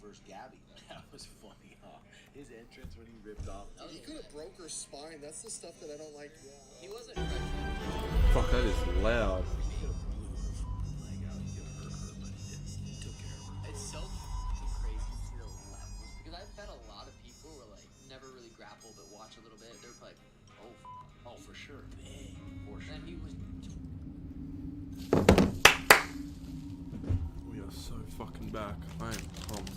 first Gabby. That was funny, huh? His entrance when he ripped off. He could have broke her spine. That's the stuff that I don't like. He wasn't fresh. Fuck, that is loud. It's so fucking crazy to see the levels, because I bet a lot of people were like never really grapple but watch a little bit. They're like, Oh, for sure. Big portion. and he was. We are so fucking back. I am pumped.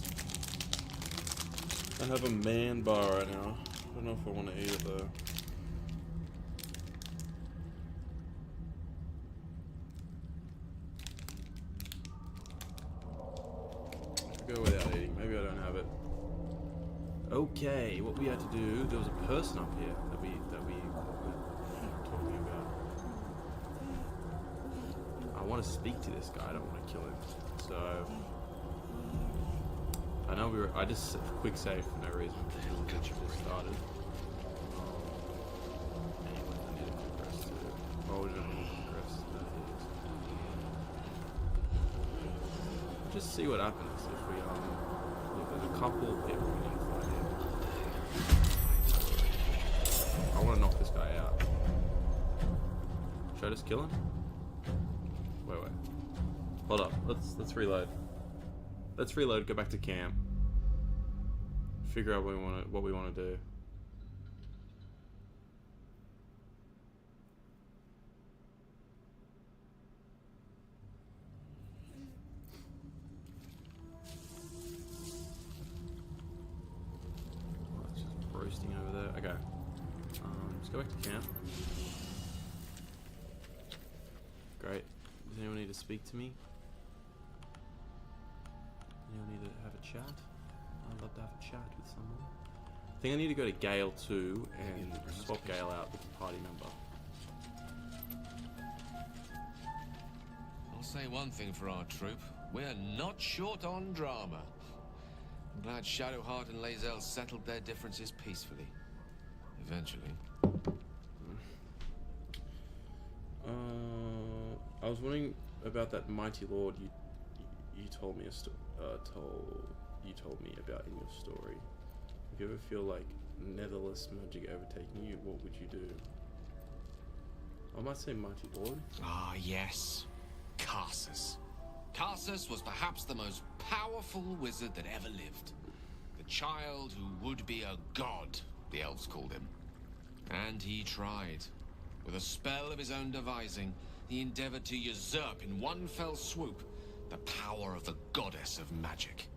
I have a man bar right now. I don't know if I want to eat it though. Go without eating. Maybe I don't have it. Okay, what we had to do, there was a person up here that we were talking about. I want to speak to this guy, I don't want to kill him. So I know I just quick save for no reason because we literally just started. Anyway, I need a quick rest too. Oh, we don't need a quick rest. Just see what happens if we look, there's a couple people we need to fight here. I want to knock this guy out. Should I just kill him? Wait. Hold up. Let's reload. Let's reload. Go back to camp. Figure out what we want to do. Roasting over there. Okay. Let's go back to camp. Great. Does anyone need to speak to me? Anyone need to have a chat? I'd love to have a chat with someone. I think I need to go to Gale too and swap Gale out with the party member. I'll say one thing for our troop. We're not short on drama. I'm glad Shadowheart and Lae'zel settled their differences peacefully. Eventually. I was wondering about that mighty lord you told me about in your story. If you ever feel like netherless magic overtaking you, what would you do? I might say mighty lord. Ah, yes. Karsus. Karsus was perhaps the most powerful wizard that ever lived. The child who would be a god, the elves called him. And he tried. With a spell of his own devising, he endeavored to usurp in one fell swoop the power of the goddess of magic.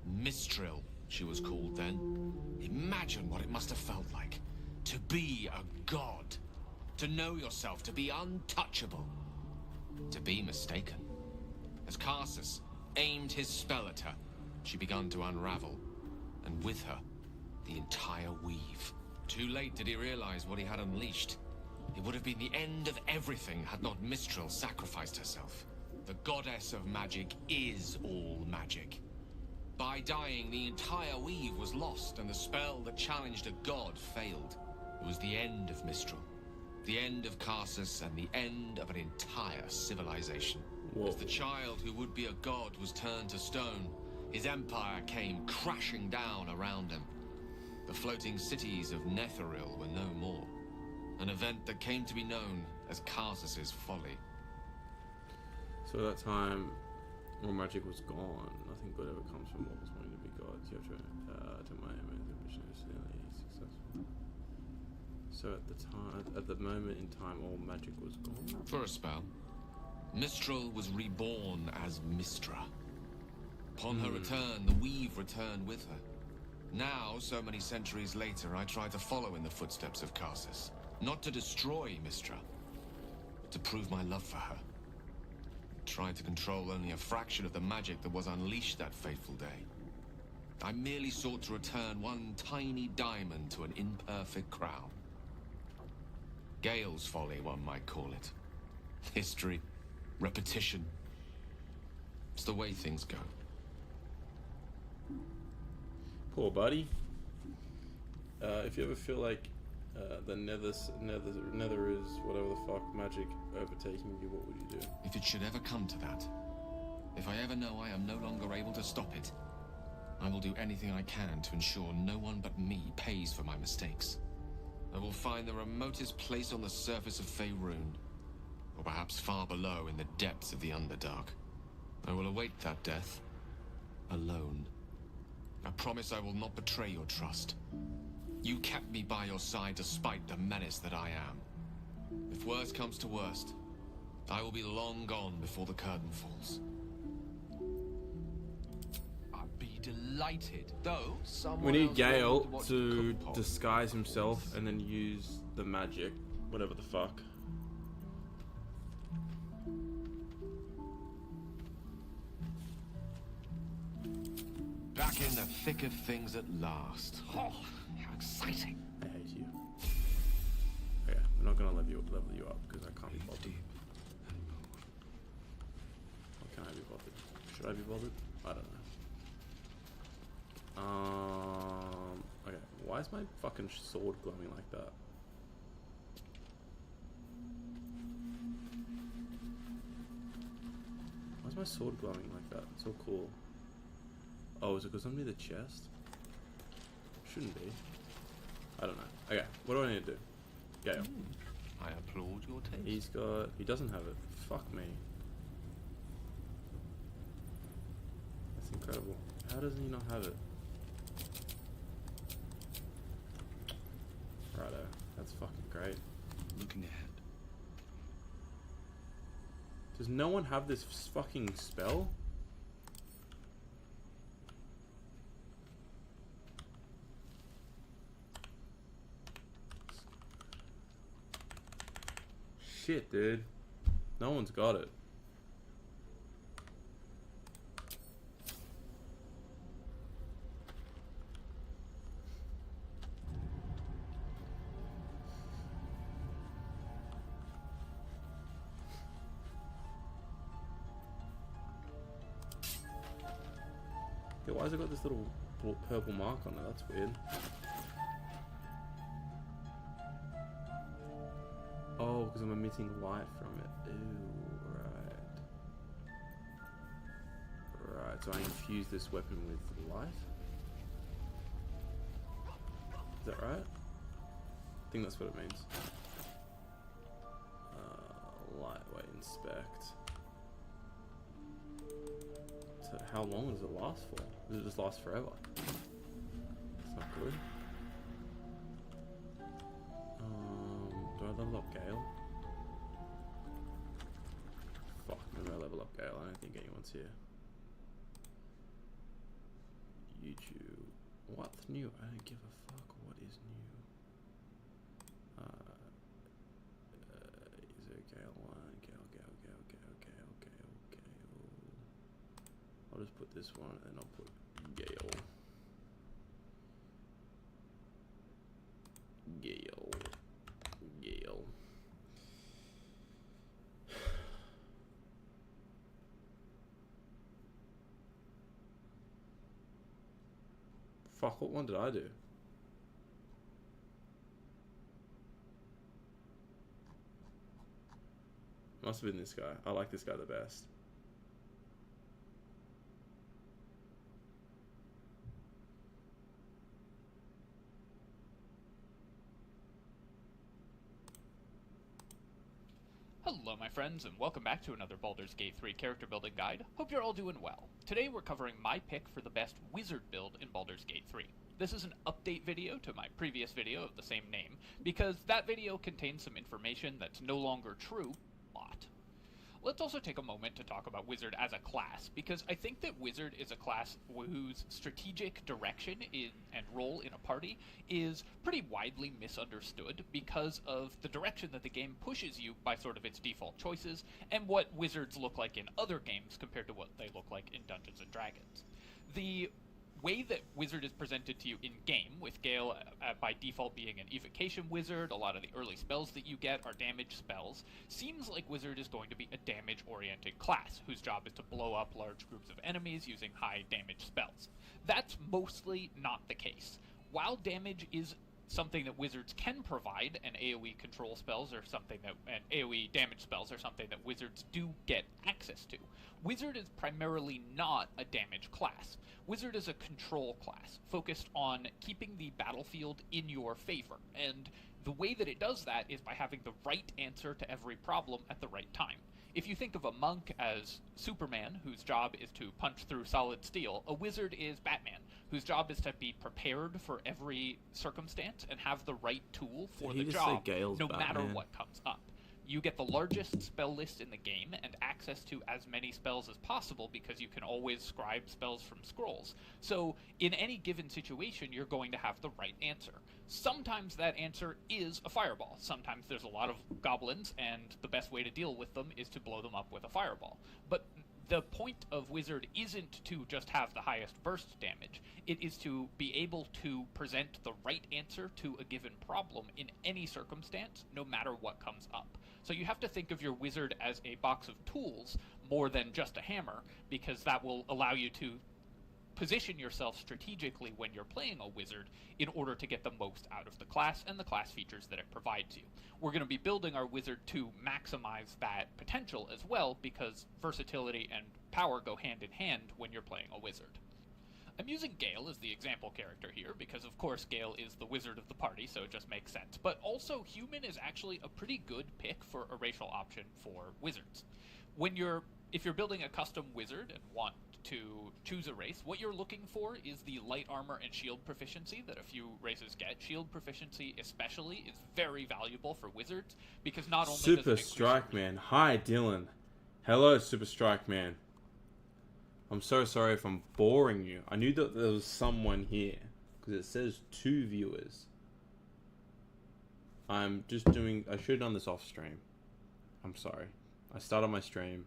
Mistral, she was called then. Imagine what it must have felt like to be a god. To know yourself, to be untouchable. To be mistaken. As Karsus aimed his spell at her, she began to unravel, and with her, the entire weave. Too late did he realize what he had unleashed. It would have been the end of everything had not Mistral sacrificed herself. The goddess of magic is all magic. By dying, the entire weave was lost, and the spell that challenged a god failed. It was the end of Mistral. The end of Karsus, and the end of an entire civilization. Whoa. As the child who would be a god was turned to stone, his empire came crashing down around him. The floating cities of Netheril were no more. An event that came to be known as Karsus's folly. So at that time, all magic was gone. Nothing good ever comes from what was wanting to be gods. You have to my aim and ambition is successful. So at the moment in time, all magic was gone. For a spell, Mistral was reborn as Mistra. Upon her return, the weave returned with her. Now, so many centuries later, I try to follow in the footsteps of Karsus. Not to destroy Mistra, but to prove my love for her. Try to control only a fraction of the magic that was unleashed that fateful day. I merely sought to return one tiny diamond to an imperfect crown. Gale's folly, one might call it. History, repetition. It's the way things go. Poor buddy. If you ever feel like the nether is whatever the fuck magic overtaking you, what would you do? If it should ever come to that, if I ever know I am no longer able to stop it, I will do anything I can to ensure no one but me pays for my mistakes. I will find the remotest place on the surface of Faerun, or perhaps far below in the depths of the Underdark. I will await that death, alone. I promise I will not betray your trust. You kept me by your side despite the menace that I am. If worst comes to worst, I will be long gone before the curtain falls. I'd be delighted, though someone We need else Gale wanted watch the to cook pot. disguise himself and then use the magic, whatever the fuck. Back in the thick of things at last. Oh, how exciting. I hate you. Okay, we're not gonna level you up because I can't be bothered. Or can I be bothered? Should I be bothered? I don't know. Okay, why is my fucking sword glowing like that? Why is my sword glowing like that? It's so cool. Oh, is it because I'm near the chest? Shouldn't be. I don't know. Okay, what do I need to do? Gale. I applaud your taste. He doesn't have it. Fuck me. That's incredible. How does he not have it? Righto. That's fucking great. Looking ahead. Does no one have this fucking spell? Shit, dude. No one's got it. Yeah, why has it got this little purple mark on it? That's weird. Oh, because I'm emitting light from it. Ew, right. Right, so I infuse this weapon with light? Is that right? I think that's what it means. Lightweight inspect. So how long does it last for? Does it just last forever? That's not good. Do I level up Gale? Fuck, maybe I level up Gale. I don't think anyone's here. YouTube. What's new? I don't give a fuck what is new. Is it Gale 1? Gale. I'll just put this one and then I'll put Gale. Fuck, what one did I do? Must have been this guy. I like this guy the best. Hello my friends, and welcome back to another Baldur's Gate 3 character building guide. Hope you're all doing well. Today we're covering my pick for the best wizard build in Baldur's Gate 3. This is an update video to my previous video of the same name, because that video contains some information that's no longer true. Let's also take a moment to talk about Wizard as a class, because I think that Wizard is a class whose strategic direction and role in a party is pretty widely misunderstood because of the direction that the game pushes you by sort of its default choices, and what Wizards look like in other games compared to what they look like in Dungeons & Dragons. The way that Wizard is presented to you in-game, with Gale by default being an evocation wizard, a lot of the early spells that you get are damage spells, seems like Wizard is going to be a damage-oriented class, whose job is to blow up large groups of enemies using high damage spells. That's mostly not the case. While damage is something that wizards can provide, and AoE control spells are something that, and AoE damage spells are something that wizards do get access to. Wizard is primarily not a damage class. Wizard is a control class, focused on keeping the battlefield in your favor, and the way that it does that is by having the right answer to every problem at the right time. If you think of a monk as Superman, whose job is to punch through solid steel, a wizard is Batman, whose job is to be prepared for every circumstance and have the right tool for the job, no matter what comes up. You get the largest spell list in the game and access to as many spells as possible because you can always scribe spells from scrolls. So in any given situation, you're going to have the right answer. Sometimes that answer is a fireball. Sometimes there's a lot of goblins, and the best way to deal with them is to blow them up with a fireball. But the point of Wizard isn't to just have the highest burst damage. It is to be able to present the right answer to a given problem in any circumstance, no matter what comes up. So you have to think of your wizard as a box of tools more than just a hammer, because that will allow you to position yourself strategically when you're playing a wizard in order to get the most out of the class and the class features that it provides you. We're going to be building our wizard to maximize that potential as well, because versatility and power go hand in hand when you're playing a wizard. I'm using Gale as the example character here because, of course, Gale is the wizard of the party, so it just makes sense. But also, human is actually a pretty good pick for a racial option for wizards. If you're building a custom wizard and want to choose a race, what you're looking for is the light armor and shield proficiency that a few races get. Shield proficiency especially is very valuable for wizards because not only Super Strike Man. Hi, Dylan. Hello, Super Strike Man. I'm so sorry if I'm boring you. I knew that there was someone here because it says 2 viewers. I'm just doing... I should have done this off stream. I'm sorry. I started my stream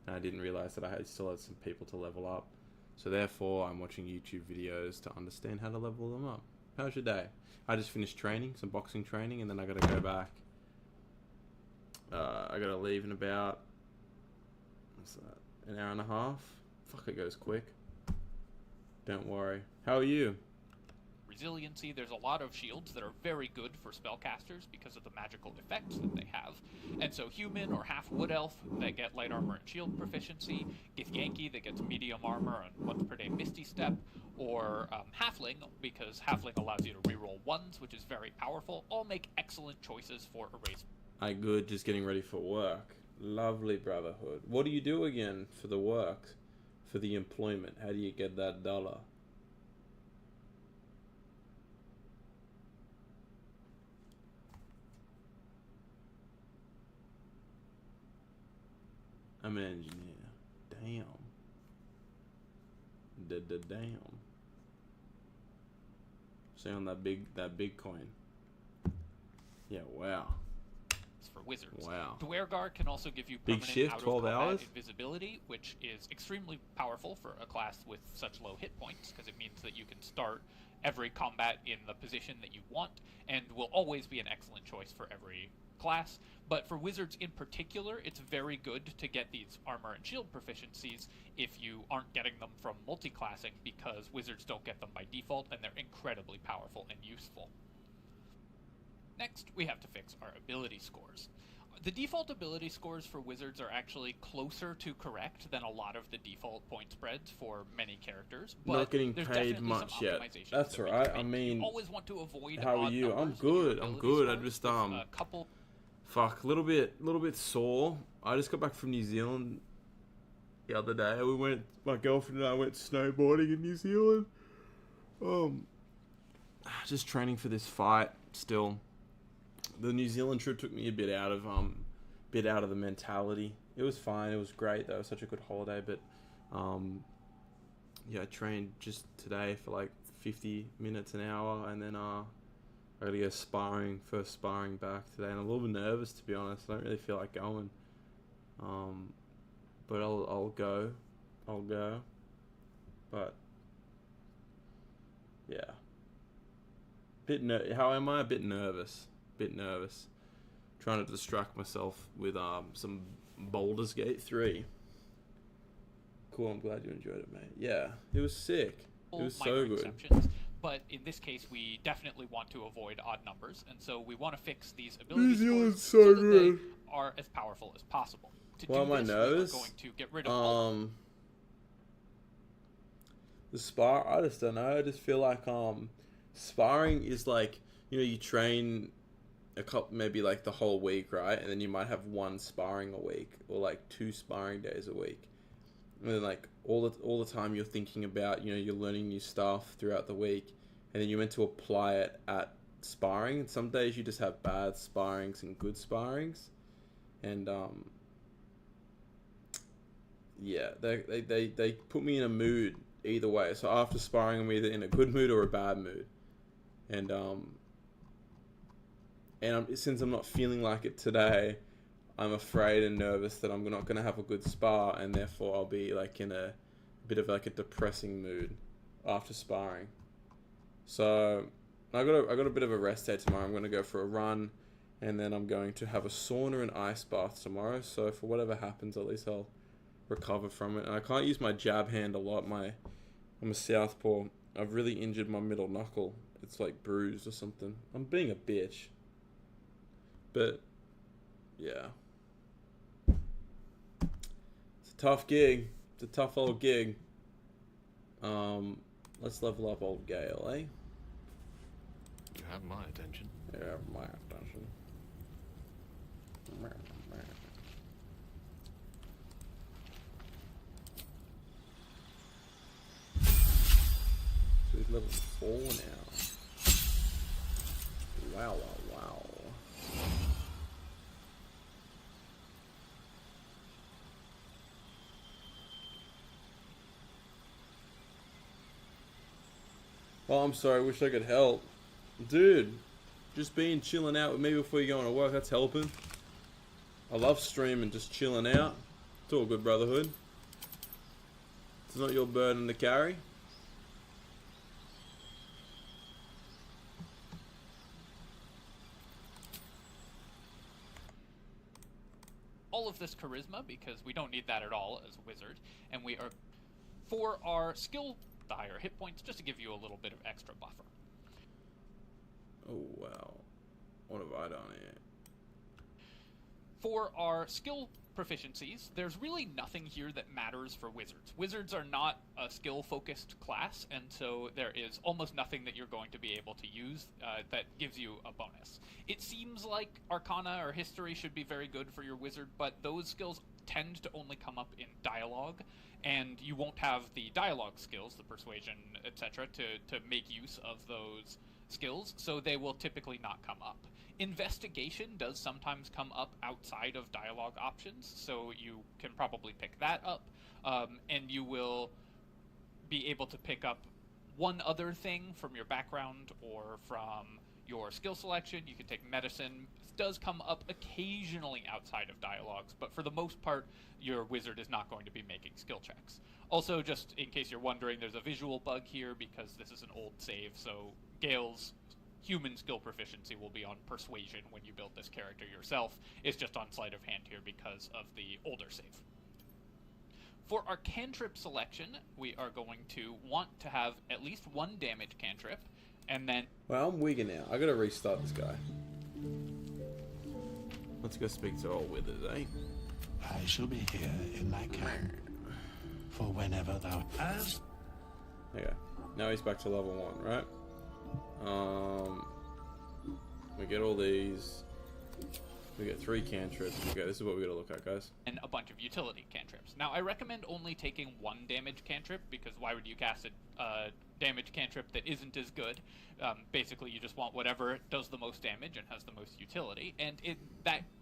and I didn't realize that I still had some people to level up. So therefore, I'm watching YouTube videos to understand how to level them up. How's your day? I just finished training, some boxing training, and then I gotta go back. I gotta leave in about... what's that? An hour and a half? Fuck, it goes quick. Don't worry. How are you? Resiliency, there's a lot of shields that are very good for spellcasters because of the magical effects that they have. And so human or half wood elf that get light armor and shield proficiency, Githyanki that gets medium armor and once per day Misty Step, or halfling because halfling allows you to reroll 1s, which is very powerful, all make excellent choices for a race. I good, just getting ready for work. Lovely brotherhood. What do you do again for the work? For the employment? How do you get that dollar? I'm an engineer. Damn. Damn. Say on that big coin. Yeah, wow. For wizards. Wow. Dwergar can also give you big permanent shift, out of 12 combat hours? invisibility, which is extremely powerful for a class with such low hit points, because it means that you can start every combat in the position that you want, and will always be an excellent choice for every class. But for wizards in particular, it's very good to get these armor and shield proficiencies if you aren't getting them from multi-classing, because wizards don't get them by default, and they're incredibly powerful and useful. Next, we have to fix our ability scores. The default ability scores for wizards are actually closer to correct than a lot of the default point spreads for many characters. But not getting there's paid definitely much some yet. optimizations That's that we alright. can I make. mean, You always want to avoid how are odd you? I'm numbers in your good. I'm ability good. I scores just with a couple. Fuck, a little bit sore. I just got back from New Zealand the other day. My girlfriend and I went snowboarding in New Zealand. Just training for this fight still. The New Zealand trip took me a bit out of the mentality. It was fine. It was great. That was such a good holiday. But yeah, I trained just today for like 50 minutes an hour, and then I gotta go sparring. First sparring back today, and I'm a little bit nervous, to be honest. I don't really feel like going. But I'll go. But yeah, how am I? A bit nervous. Trying to distract myself with some Baldur's Gate 3. Cool, I'm glad you enjoyed it, mate. Yeah, it was sick. It was so good. but in this case, we definitely want to avoid odd numbers, and so we want to fix these ability scores so that they are as powerful as possible. To do this, we are going to get rid of the spar. I just don't know. I just feel like sparring is like, you know, you train a couple, maybe like the whole week, right? And then you might have one sparring a week, or like 2 sparring days a week. And then like all the time you're thinking about, you know, you're learning new stuff throughout the week, and then you're meant to apply it at sparring. And some days you just have bad sparrings and good sparrings, and yeah, they put me in a mood either way. So after sparring, I'm either in a good mood or a bad mood, and since I'm not feeling like it today, I'm afraid and nervous that I'm not going to have a good spar, and therefore I'll be like in a bit of like a depressing mood after sparring. So I got a bit of a rest day tomorrow. I'm going to go for a run, and then I'm going to have a sauna and ice bath tomorrow. So for whatever happens, at least I'll recover from it. And I can't use my jab hand a lot. I'm a southpaw. I've really injured my middle knuckle. It's like bruised or something. I'm being a bitch. But yeah, it's a tough gig. It's a tough old gig. Let's level up old Gale, eh? You have my attention. You have my attention. So he's level 4 now. Wow, wow, wow. Oh, I'm sorry. Wish I could help. Dude, just chilling out with me before you go on to work. That's helping. I love streaming, just chilling out. It's all good, brotherhood. It's not your burden to carry. all of this charisma, because we don't need that at all as a wizard, and we are, for our skill, the higher hit points, just to give you a little bit of extra buffer. Oh, wow. What have I done here? For our skill proficiencies, there's really nothing here that matters for wizards. Wizards are not a skill-focused class, and so there is almost nothing that you're going to be able to use that gives you a bonus. It seems like Arcana or History should be very good for your wizard, but those skills tend to only come up in dialogue, and you won't have the dialogue skills, the persuasion, etc., to make use of those skills, so they will typically not come up. Investigation does sometimes come up outside of dialogue options, so you can probably pick that up, and you will be able to pick up one other thing from your background or from your skill selection. You can take medicine. It does come up occasionally outside of dialogues, but for the most part, your wizard is not going to be making skill checks. Also, just in case you're wondering, there's a visual bug here because this is an old save, so Gale's human skill proficiency will be on persuasion when you build this character yourself. It's just on sleight of hand here because of the older save. For our cantrip selection, we are going to want to have at least one damage cantrip, and then... Well, I'm wigging now. I gotta restart this guy. Let's go speak to old withers, eh? I shall be here in my camp for whenever thou hast. Okay. Now he's back to level 1, right? We get all these. We get 3 cantrips. Okay, this is what we gotta look at, guys. And a bunch of utility cantrips. Now, I recommend only taking 1 damage cantrip, because why would you cast a damage cantrip that isn't as good? Basically, you just want whatever does the most damage and has the most utility. And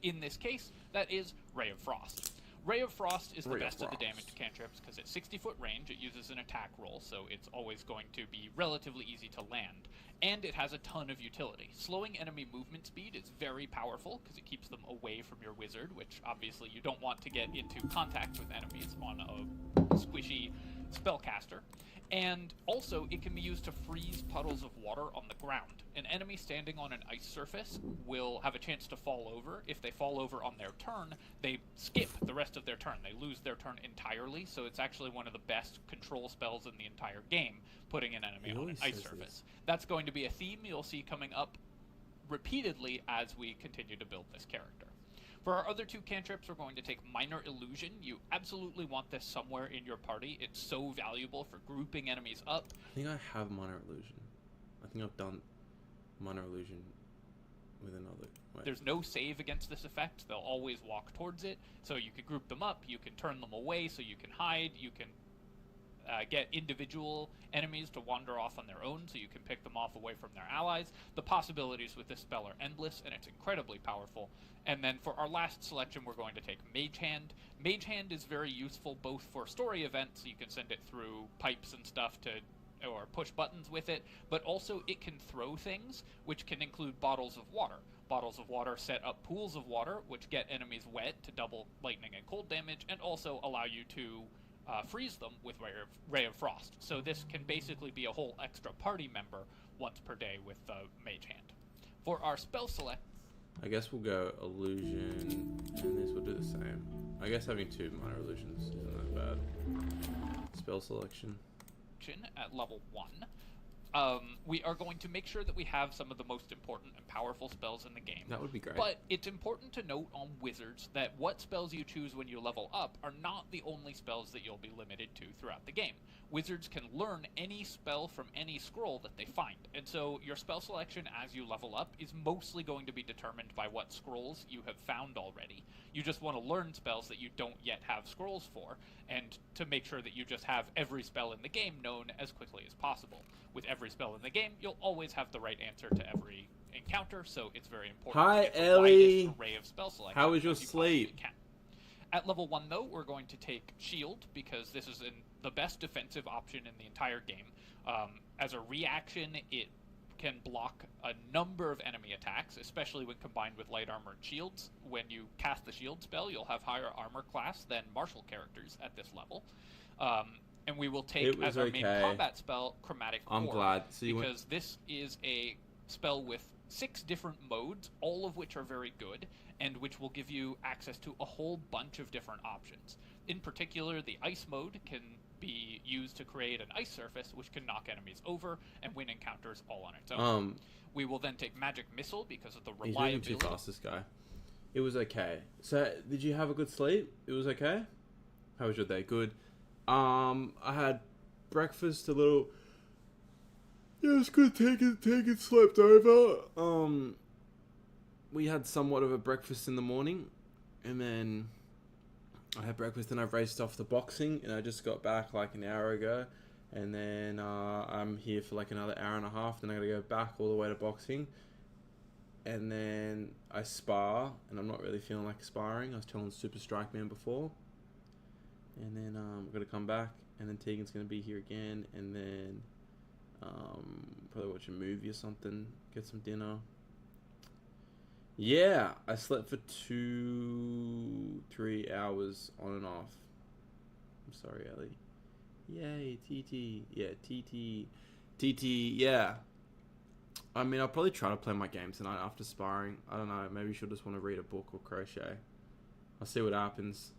in this case, that is Ray of Frost. Ray of Frost is the best of the damaged cantrips because at 60-foot range it uses an attack roll, so it's always going to be relatively easy to land. And it has a ton of utility. Slowing enemy movement speed is very powerful because it keeps them away from your wizard, which obviously you don't want to get into contact with enemies on a squishy spellcaster. And also, it can be used to freeze puddles of water on the ground. An enemy standing on an ice surface will have a chance to fall over. If they fall over on their turn, they skip the rest of their turn. They lose their turn entirely, so it's actually one of the best control spells in the entire game, putting an enemy on an ice surface. That's going to be a theme you'll see coming up repeatedly as we continue to build this character. For our other 2 cantrips, we're going to take Minor Illusion. You absolutely want this somewhere in your party. It's so valuable for grouping enemies up. I think I have Minor Illusion. I think I've done Minor Illusion with another. Wait. There's no save against this effect. They'll always walk towards it. So you can group them up. You can turn them away so you can hide. You can get individual enemies to wander off on their own so you can pick them off away from their allies. The possibilities with this spell are endless, and it's incredibly powerful. And then for our last selection, we're going to take Mage Hand. Mage Hand is very useful both for story events, so you can send it through pipes and stuff or push buttons with it, but also it can throw things, which can include bottles of water. Bottles of water set up pools of water, which get enemies wet to double lightning and cold damage, and also allow you to freeze them with Ray of Frost. So this can basically be a whole extra party member once per day with Mage Hand. For our spell select, I guess we'll go Illusion, and this will do the same. I guess having 2 Minor Illusions isn't that bad. Spell selection. At level 1, we are going to make sure that we have some of the most important and powerful spells in the game. That would be great. But it's important to note on Wizards that what spells you choose when you level up are not the only spells that you'll be limited to throughout the game. Wizards can learn any spell from any scroll that they find, and so your spell selection as you level up is mostly going to be determined by what scrolls you have found already. You just want to learn spells that you don't yet have scrolls for, and to make sure that you just have every spell in the game known as quickly as possible. With every spell in the game, you'll always have the right answer to every encounter, so it's very important Hi, to get the Ellie. widest array of spell selection. How was your as you possibly sleep? can. At level 1, though, we're going to take Shield, because this is the best defensive option in the entire game. As a reaction, it can block a number of enemy attacks, especially when combined with light armor and shields. When you cast the Shield spell, you'll have higher armor class than martial characters at this level. And we will take as our main combat spell Chromatic Orb. I'm glad. So because this is a spell with 6 different modes, all of which are very good, and which will give you access to a whole bunch of different options. In particular, the Ice mode can be used to create an ice surface, which can knock enemies over and win encounters all on its own. We will then take Magic Missile because of the reliability. He's moving too fast, this guy. It was okay. So, did you have a good sleep? It was okay? How was your day? Good. I had breakfast a little... Yeah, it's good. Taking slept over. We had somewhat of a breakfast in the morning, and then I had breakfast and I raced off to boxing, and I just got back like an hour ago, and then I'm here for like another hour and a half, then I gotta go back all the way to boxing, and then I spar, and I'm not really feeling like sparring. I was telling Super Strike Man before, and then I'm gonna come back, and then Tegan's gonna be here again, and then probably watch a movie or something, get some dinner. Yeah, I slept for 2-3 hours on and off. I'm sorry, Ellie. Yay, TT. Yeah, TT, yeah. I mean, I'll probably try to play my game tonight after sparring. I don't know, maybe she'll just want to read a book or crochet. I'll see what happens.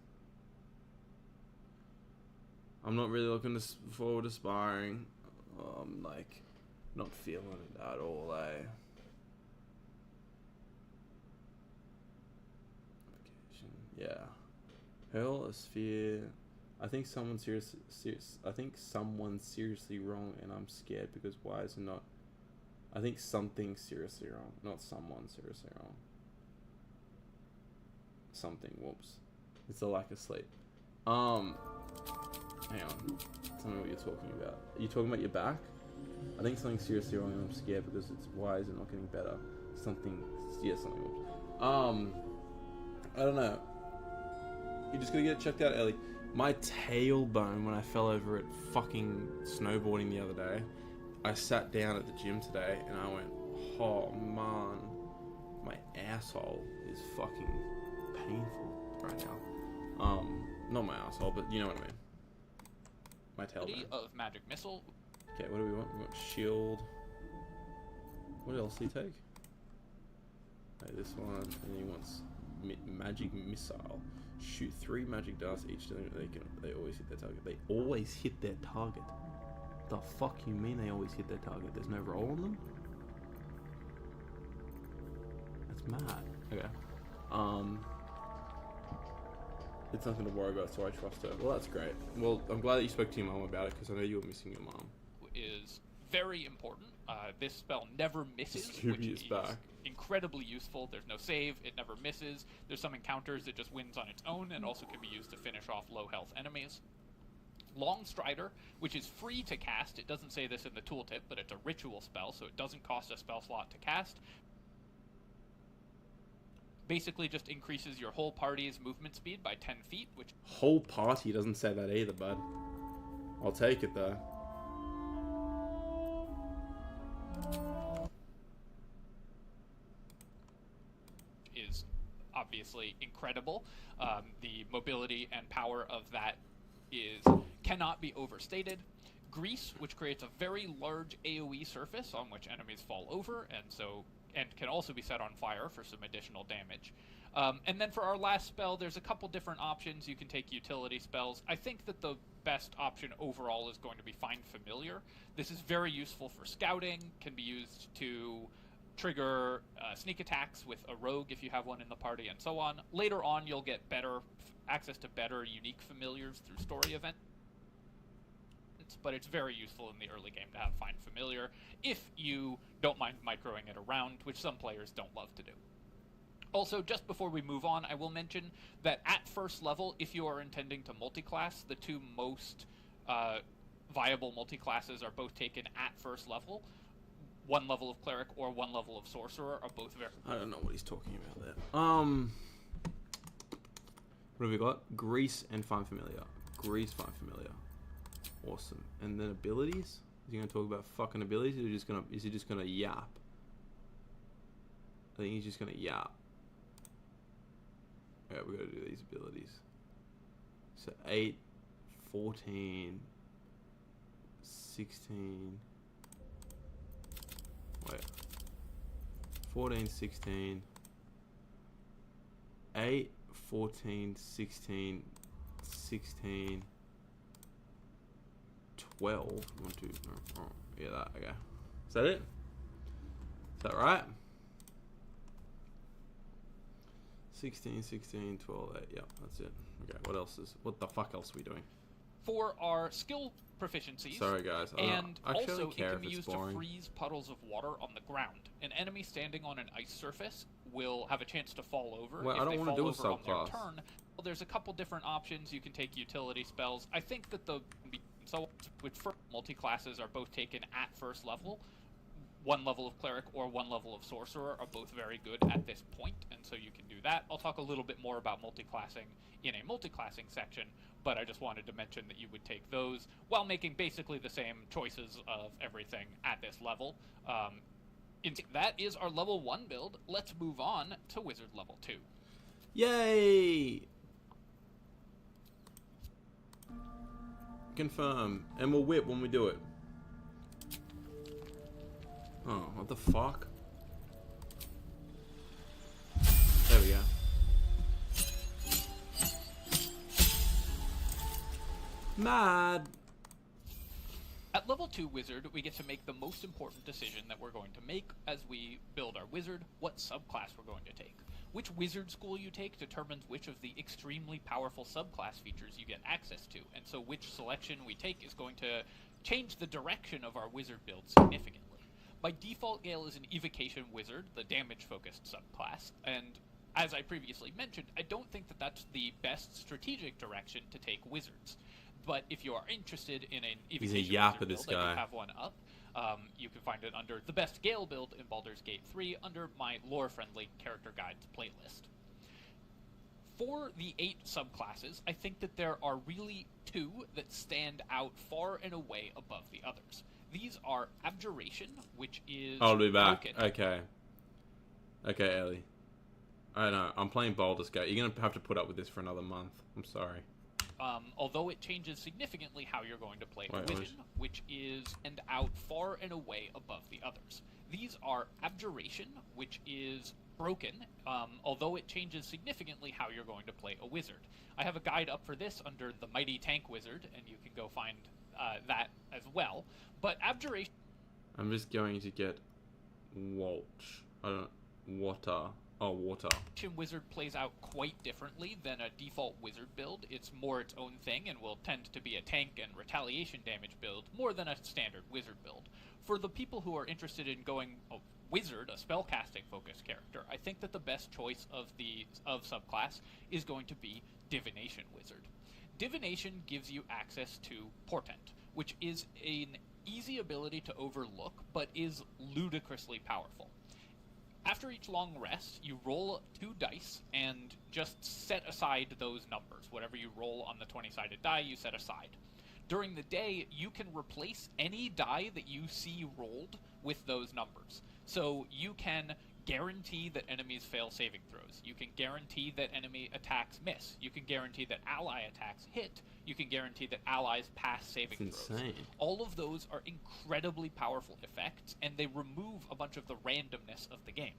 I'm not really looking forward to sparring. I'm like, not feeling it at all, eh? Yeah. Hurl a sphere. I think someone's seriously wrong, and I'm scared because why is it not? I think something's seriously wrong, not someone seriously wrong. Something. Whoops. It's a lack of sleep. Hang on. Tell me what you're talking about. Are you talking about your back? I think something's seriously wrong, and I'm scared because it's why is it not getting better? Something. Yeah, something. Whoops. I don't know. You're just gonna get it checked out, Ellie. My tailbone when I fell over at fucking snowboarding the other day. I sat down at the gym today and I went, oh man, my asshole is fucking painful right now. Not my asshole, but you know what I mean. my tailbone. Of magic missile. Okay, what do we want? We want shield. What else do you take? Okay, this one, and then he wants magic missile. Shoot 3 magic darts each. They always hit their target. They always hit their target. The fuck you mean they always hit their target? There's no roll on them? That's mad. Okay. It's nothing to worry about, so I trust her. Well, that's great. Well, I'm glad that you spoke to your mom about it, because I know you were missing your mom. Is very important. This spell never misses, Scooby which is back. Incredibly useful. There's no save, it never misses. There's some encounters it just wins on its own, and also can be used to finish off low health enemies. Long Strider, which is free to cast. It doesn't say this in the tooltip, but it's a ritual spell, so it doesn't cost a spell slot to cast. Basically just increases your whole party's movement speed by 10 feet, which... Whole party doesn't say that either, bud. I'll take it, though. Is obviously incredible. The mobility and power of that cannot be overstated. Grease, which creates a very large AoE surface on which enemies fall over, and can also be set on fire for some additional damage. And then for our last spell, there's a couple different options. You can take utility spells. I think that the best option overall is going to be Find Familiar. This is very useful for scouting, can be used to trigger sneak attacks with a rogue if you have one in the party, and so on. Later on, you'll get access to better unique familiars through story events, but it's very useful in the early game to have Find Familiar if you don't mind microing it around, which some players don't love to do. Also, just before we move on, I will mention that at first level, if you are intending to multiclass, the two most viable multiclasses are both taken at first level. 1 level of Cleric or 1 level of Sorcerer are both very... I don't know what he's talking about there. What have we got? Grease and Find Familiar. Grease, Find Familiar. Awesome. And then abilities? Is he going to talk about fucking abilities, or is he just going to yap? I think he's just going to yap. Yeah, we got to do these abilities. So 8, 14, 16... Wait. 14, 16... 8, 14, 16, 16... 12. 1, 2, oh, yeah, that, okay. Is that it? Is that right? 16, 16, 12, 8. Yeah, that's it. Okay, what the fuck else are we doing? For our skill proficiencies. Sorry, guys. And also, it can be it's used boring. to freeze puddles of water on the ground. An enemy standing on an ice surface will have a chance to fall over. Well, if I don't they want to fall do a over on their subclass. turn. Well, there's a couple different options. You can take utility spells. I think that with first multi-classes are both taken at first level. 1 level of Cleric or 1 level of Sorcerer are both very good at this point, and so you can do that. I'll talk a little bit more about multi-classing in a multi-classing section, but I just wanted to mention that you would take those while making basically the same choices of everything at this level. That is our level 1 build. Let's move on to Wizard level 2. Yay! Confirm. And we'll whip when we do it. Oh, what the fuck? There we go. Mad! At level 2 Wizard, we get to make the most important decision that we're going to make as we build our Wizard, what subclass we're going to take. Which Wizard school you take determines which of the extremely powerful subclass features you get access to, and so which selection we take is going to change the direction of our Wizard build significantly. By default, Gale is an Evocation Wizard, the damage-focused subclass, and as I previously mentioned, I don't think that that's the best strategic direction to take Wizards. But if you are interested in an Evocation Wizard build, I do have one up. You can find it under the best Gale build in Baldur's Gate 3 under my lore-friendly character guides playlist. For the 8 subclasses, I think that there are really 2 that stand out far and away above the others. These are Abjuration, which is... I'll be back. broken. Okay. Okay, Ellie. I know. I'm playing Baldur's Gate. You're going to have to put up with this for another month. I'm sorry. although it changes significantly how you're going to play a Right, vision, which is and out far and away above the others. These are Abjuration, which is broken, although it changes significantly how you're going to play a wizard. I have a guide up for this under the Mighty Tank Wizard, and you can go find that as well. But Abjuration... I'm just going to get Walch. I don't know. Water. Oh, water. Wizard plays out quite differently than a default wizard build. It's more its own thing and will tend to be a tank and retaliation damage build more than a standard wizard build. For the people who are interested in going a wizard, a spellcasting focused character, I think that the best choice of subclass is going to be Divination Wizard. Divination gives you access to Portent, which is an easy ability to overlook, but is ludicrously powerful. After each long rest, you roll 2 dice and just set aside those numbers. Whatever you roll on the 20-sided die, you set aside. During the day, you can replace any die that you see rolled with those numbers. So you can guarantee that enemies fail saving throws. You can guarantee that enemy attacks miss. You can guarantee that ally attacks hit. You can guarantee that allies pass saving throws. Insane. All of those are incredibly powerful effects, and they remove a bunch of the randomness of the game.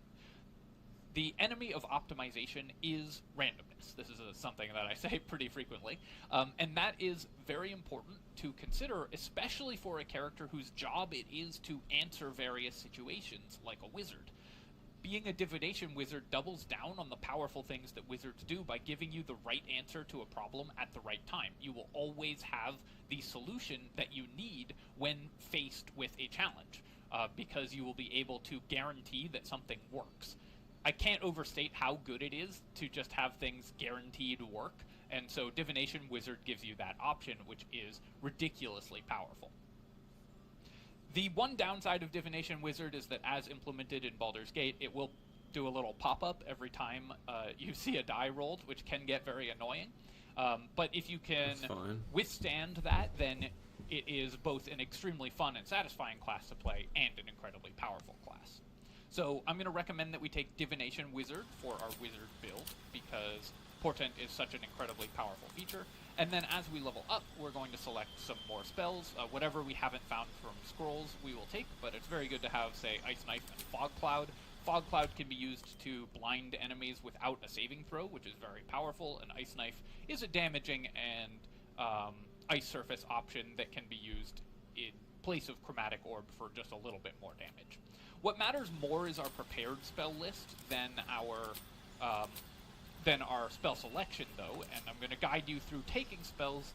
The enemy of optimization is randomness. This is something that I say pretty frequently, and that is very important to consider, especially for a character whose job it is to answer various situations like a wizard. Being a Divination Wizard doubles down on the powerful things that wizards do by giving you the right answer to a problem at the right time. You will always have the solution that you need when faced with a challenge, because you will be able to guarantee that something works. I can't overstate how good it is to just have things guaranteed work, and so Divination Wizard gives you that option, which is ridiculously powerful. The one downside of Divination Wizard is that as implemented in Baldur's Gate, it will do a little pop-up every time you see a die rolled, which can get very annoying. But if you can withstand that, then it is both an extremely fun and satisfying class to play and an incredibly powerful class. So I'm going to recommend that we take Divination Wizard for our wizard build, because Portent is such an incredibly powerful feature. And then as we level up, we're going to select some more spells. Whatever we haven't found from scrolls, we will take, but it's very good to have, say, Ice Knife and Fog Cloud. Fog Cloud can be used to blind enemies without a saving throw, which is very powerful, and Ice Knife is a damaging and Ice Surface option that can be used in place of Chromatic Orb for just a little bit more damage. What matters more is our prepared spell list than our spell selection, though, and I'm going to guide you through taking spells,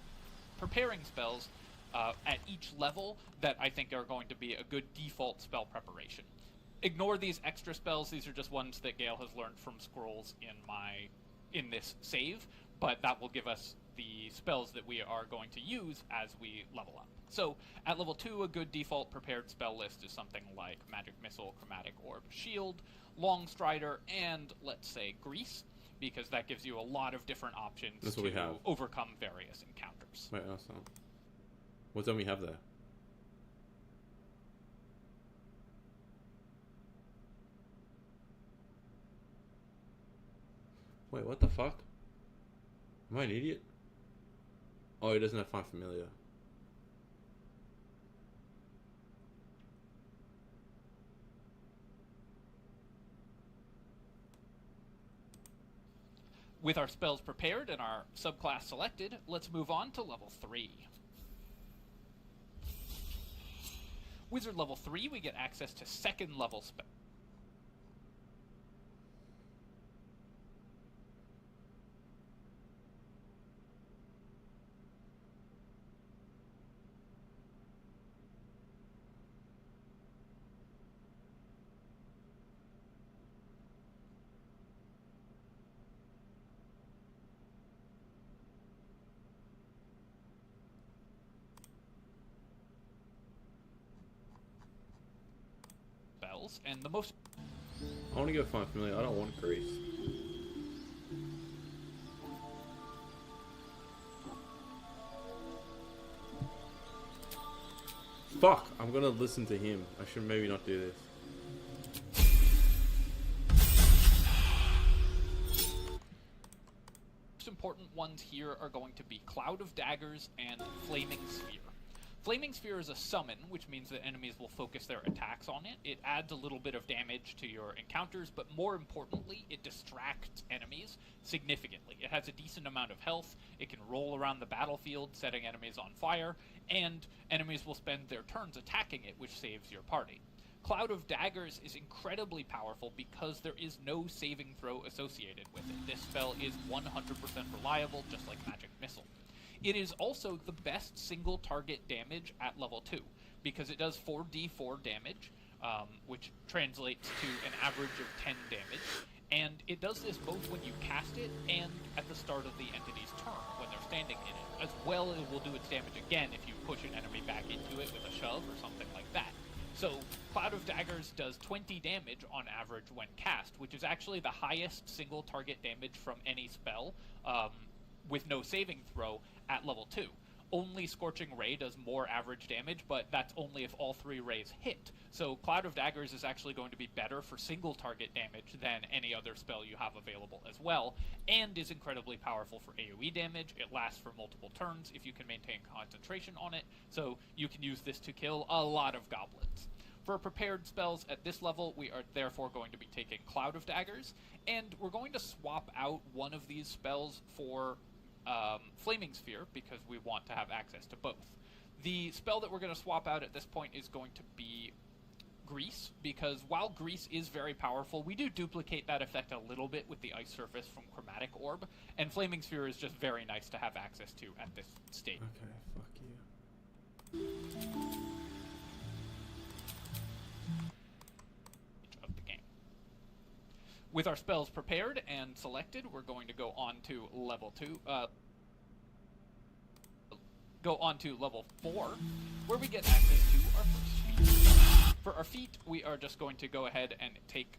preparing spells at each level that I think are going to be a good default spell preparation. Ignore these extra spells; these are just ones that Gale has learned from scrolls in this save, but that will give us the spells that we are going to use as we level up. So, at level 2, a good default prepared spell list is something like Magic Missile, Chromatic Orb, Shield, Long Strider, and, let's say, Grease, because that gives you a lot of different options to overcome various encounters. Wait, awesome. What don't we have there? Wait, what the fuck? Am I an idiot? Oh, he doesn't have Find Familiar. With our spells prepared and our subclass selected, let's move on to level 3. Wizard level 3, we get access to second level spells. And the most... I want to go Find Familiar. I don't want Grease. Fuck! I'm gonna listen to him. I should maybe not do this. important ones here are going to be Cloud of Daggers and Flaming Sphere. Flaming Sphere is a summon, which means that enemies will focus their attacks on it. It adds a little bit of damage to your encounters, but more importantly, it distracts enemies significantly. It has a decent amount of health, it can roll around the battlefield, setting enemies on fire, and enemies will spend their turns attacking it, which saves your party. Cloud of Daggers is incredibly powerful because there is no saving throw associated with it. This spell is 100% reliable, just like Magic Missile. It is also the best single target damage at level 2, because it does 4d4 damage, which translates to an average of 10 damage, and it does this both when you cast it and at the start of the entity's turn, when they're standing in it. As well, it will do its damage again if you push an enemy back into it with a shove or something like that. So, Cloud of Daggers does 20 damage on average when cast, which is actually the highest single target damage from any spell, with no saving throw at level 2. Only Scorching Ray does more average damage, but that's only if all 3 rays hit. So Cloud of Daggers is actually going to be better for single target damage than any other spell you have available as well, and is incredibly powerful for AoE damage. It lasts for multiple turns if you can maintain concentration on it, so you can use this to kill a lot of goblins. For prepared spells at this level, we are therefore going to be taking Cloud of Daggers, and we're going to swap out one of these spells for Flaming Sphere, because we want to have access to both. The spell that we're going to swap out at this point is going to be Grease, because while Grease is very powerful, we do duplicate that effect a little bit with the Ice Surface from Chromatic Orb, and Flaming Sphere is just very nice to have access to at this stage. Okay, fuck you. Of the game. With our spells prepared and selected, we're going to go on to level 2. Go on to level 4, where we get access to our first feat. For our feat, we are just going to go ahead and take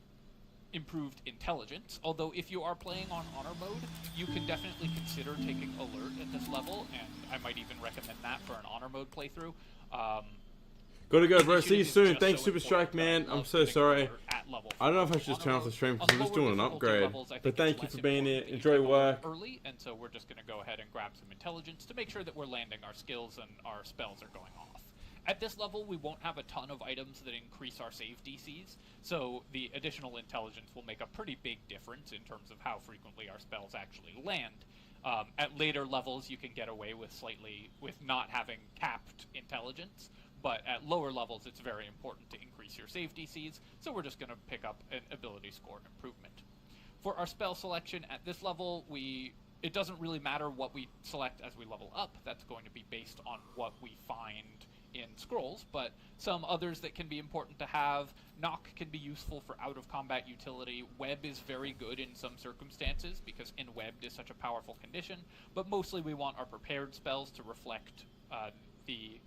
Improved Intelligence, although if you are playing on Honor Mode, you can definitely consider taking Alert at this level, and I might even recommend that for an Honor Mode playthrough. Gotta go, bro. See you Initiative is soon. just Thanks, so Super Strike, important. man. I I'm love so getting sorry. Alert at level I don't know if 4 I should just on turn off Honor the stream Mode. because I'm On just doing an lower difficulty upgrade. levels, I But think thank it's you less for being important here. that you Enjoy take Alert work. early, and so we're just going to go ahead and grab some intelligence to make sure that we're landing our skills and our spells are going off. At this level, we won't have a ton of items that increase our save DCs, so the additional intelligence will make a pretty big difference in terms of how frequently our spells actually land. At later levels, you can get away with not having capped intelligence, but at lower levels, it's very important to increase your save DCs, so we're just going to pick up an ability score improvement. For our spell selection at this level, it doesn't really matter what we select as we level up. That's going to be based on what we find in scrolls, but some others that can be important to have. Knock can be useful for out-of-combat utility. Web is very good in some circumstances because Enwebbed is such a powerful condition, but mostly we want our prepared spells to reflect the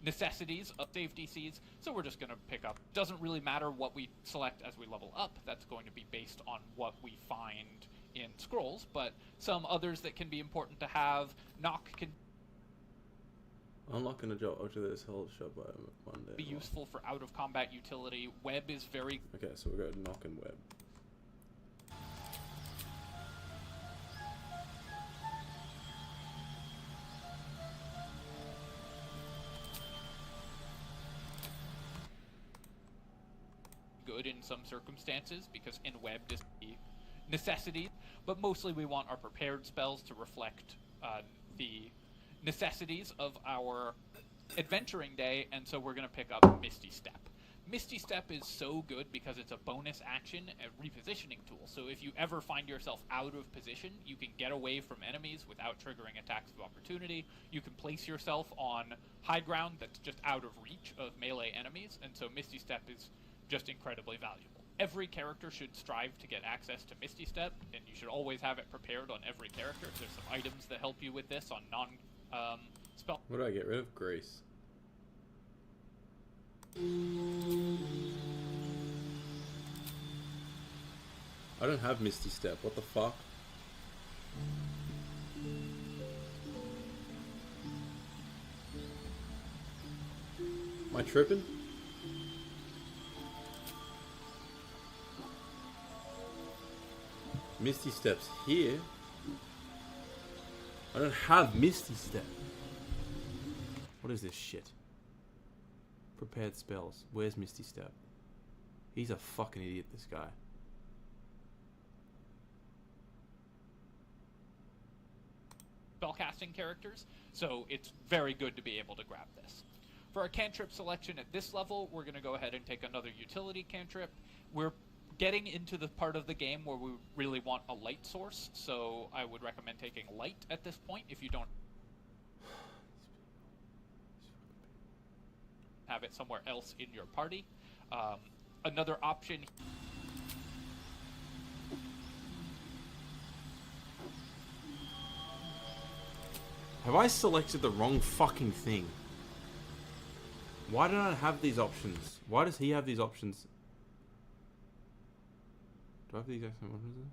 necessities of save DCs, so we're just going to pick up. Doesn't really matter what we select as we level up. That's going to be based on what we find in scrolls, but some others that can be important to have. Knock can Unlocking a job after this whole shop by Monday. be useful for out-of-combat utility. Web is very Okay, so we're going to knock and web. good in some circumstances because Enwebbed is the necessity, but mostly we want our prepared spells to reflect the necessities of our adventuring day, and so we're going to pick up Misty Step. Misty Step is so good because it's a bonus action, a repositioning tool, so if you ever find yourself out of position, you can get away from enemies without triggering attacks of opportunity. You can place yourself on high ground that's just out of reach of melee enemies, and so Misty Step is just incredibly valuable. Every character should strive to get access to Misty Step, and you should always have it prepared on every character. There's some items that help you with this on spell. What do I get rid of? Grace. I don't have Misty Step. What the fuck? Am I tripping? Misty Step's here. I don't have Misty Step. What is this shit? Prepared spells. Where's Misty Step? He's a fucking idiot, this guy. Spellcasting characters, so it's very good to be able to grab this. For our cantrip selection at this level, we're going to go ahead and take another utility cantrip. We're getting into the part of the game where we really want a light source, so I would recommend taking light at this point if you don't have it somewhere else in your party. Another option. Have I selected the wrong fucking thing? Why don't I have these options? Why does he have these options? Do I have the exact same options then?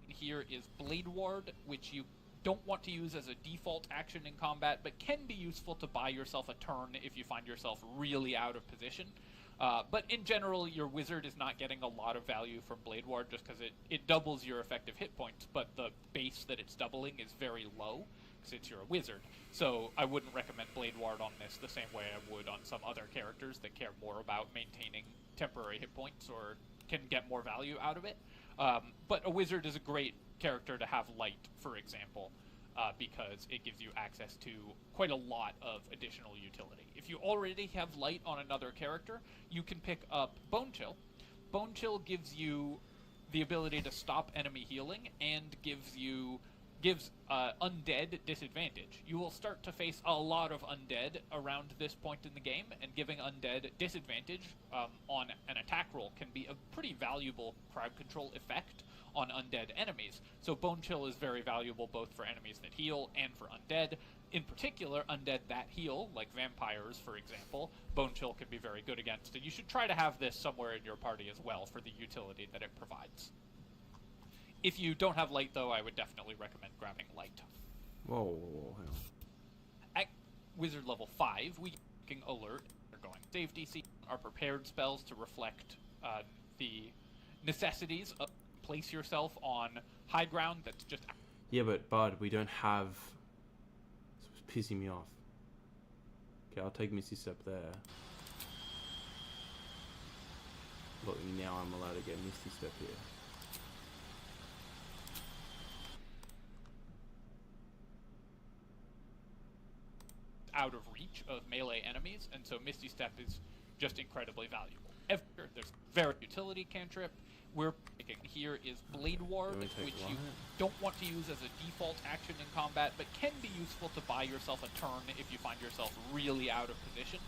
Here is Blade Ward, which you don't want to use as a default action in combat, but can be useful to buy yourself a turn if you find yourself really out of position. But in general, your wizard is not getting a lot of value from Blade Ward just because it doubles your effective hit points, but the base that it's doubling is very low since you're a wizard. So I wouldn't recommend Blade Ward on this the same way I would on some other characters that care more about maintaining temporary hit points or can get more value out of it. But a wizard is a great character to have light, for example, because it gives you access to quite a lot of additional utility. If you already have light on another character, you can pick up Bone Chill. Bone Chill gives you the ability to stop enemy healing and gives undead disadvantage. You will start to face a lot of undead around this point in the game, and giving undead disadvantage on an attack roll can be a pretty valuable crowd control effect on undead enemies. So Bone Chill is very valuable both for enemies that heal and for undead. In particular, undead that heal, like vampires, for example, Bone Chill can be very good against, and you should try to have this somewhere in your party as well for the utility that it provides. If you don't have light, though, I would definitely recommend grabbing light. Whoa, hang on. At wizard level 5, we can alert. They're going save DC. Are prepared spells to reflect the necessities of place yourself on high ground that's just... Yeah, but Bud, we don't have... It's pissing me off. Okay, I'll take Misty Step there. Look, now I'm allowed to get Misty Step here. Out of reach of melee enemies, and so Misty Step is just incredibly valuable. There's very utility cantrip. We're picking here is Blade Ward, which you don't want to use as a default action in combat, but can be useful to buy yourself a turn if you find yourself really out of position.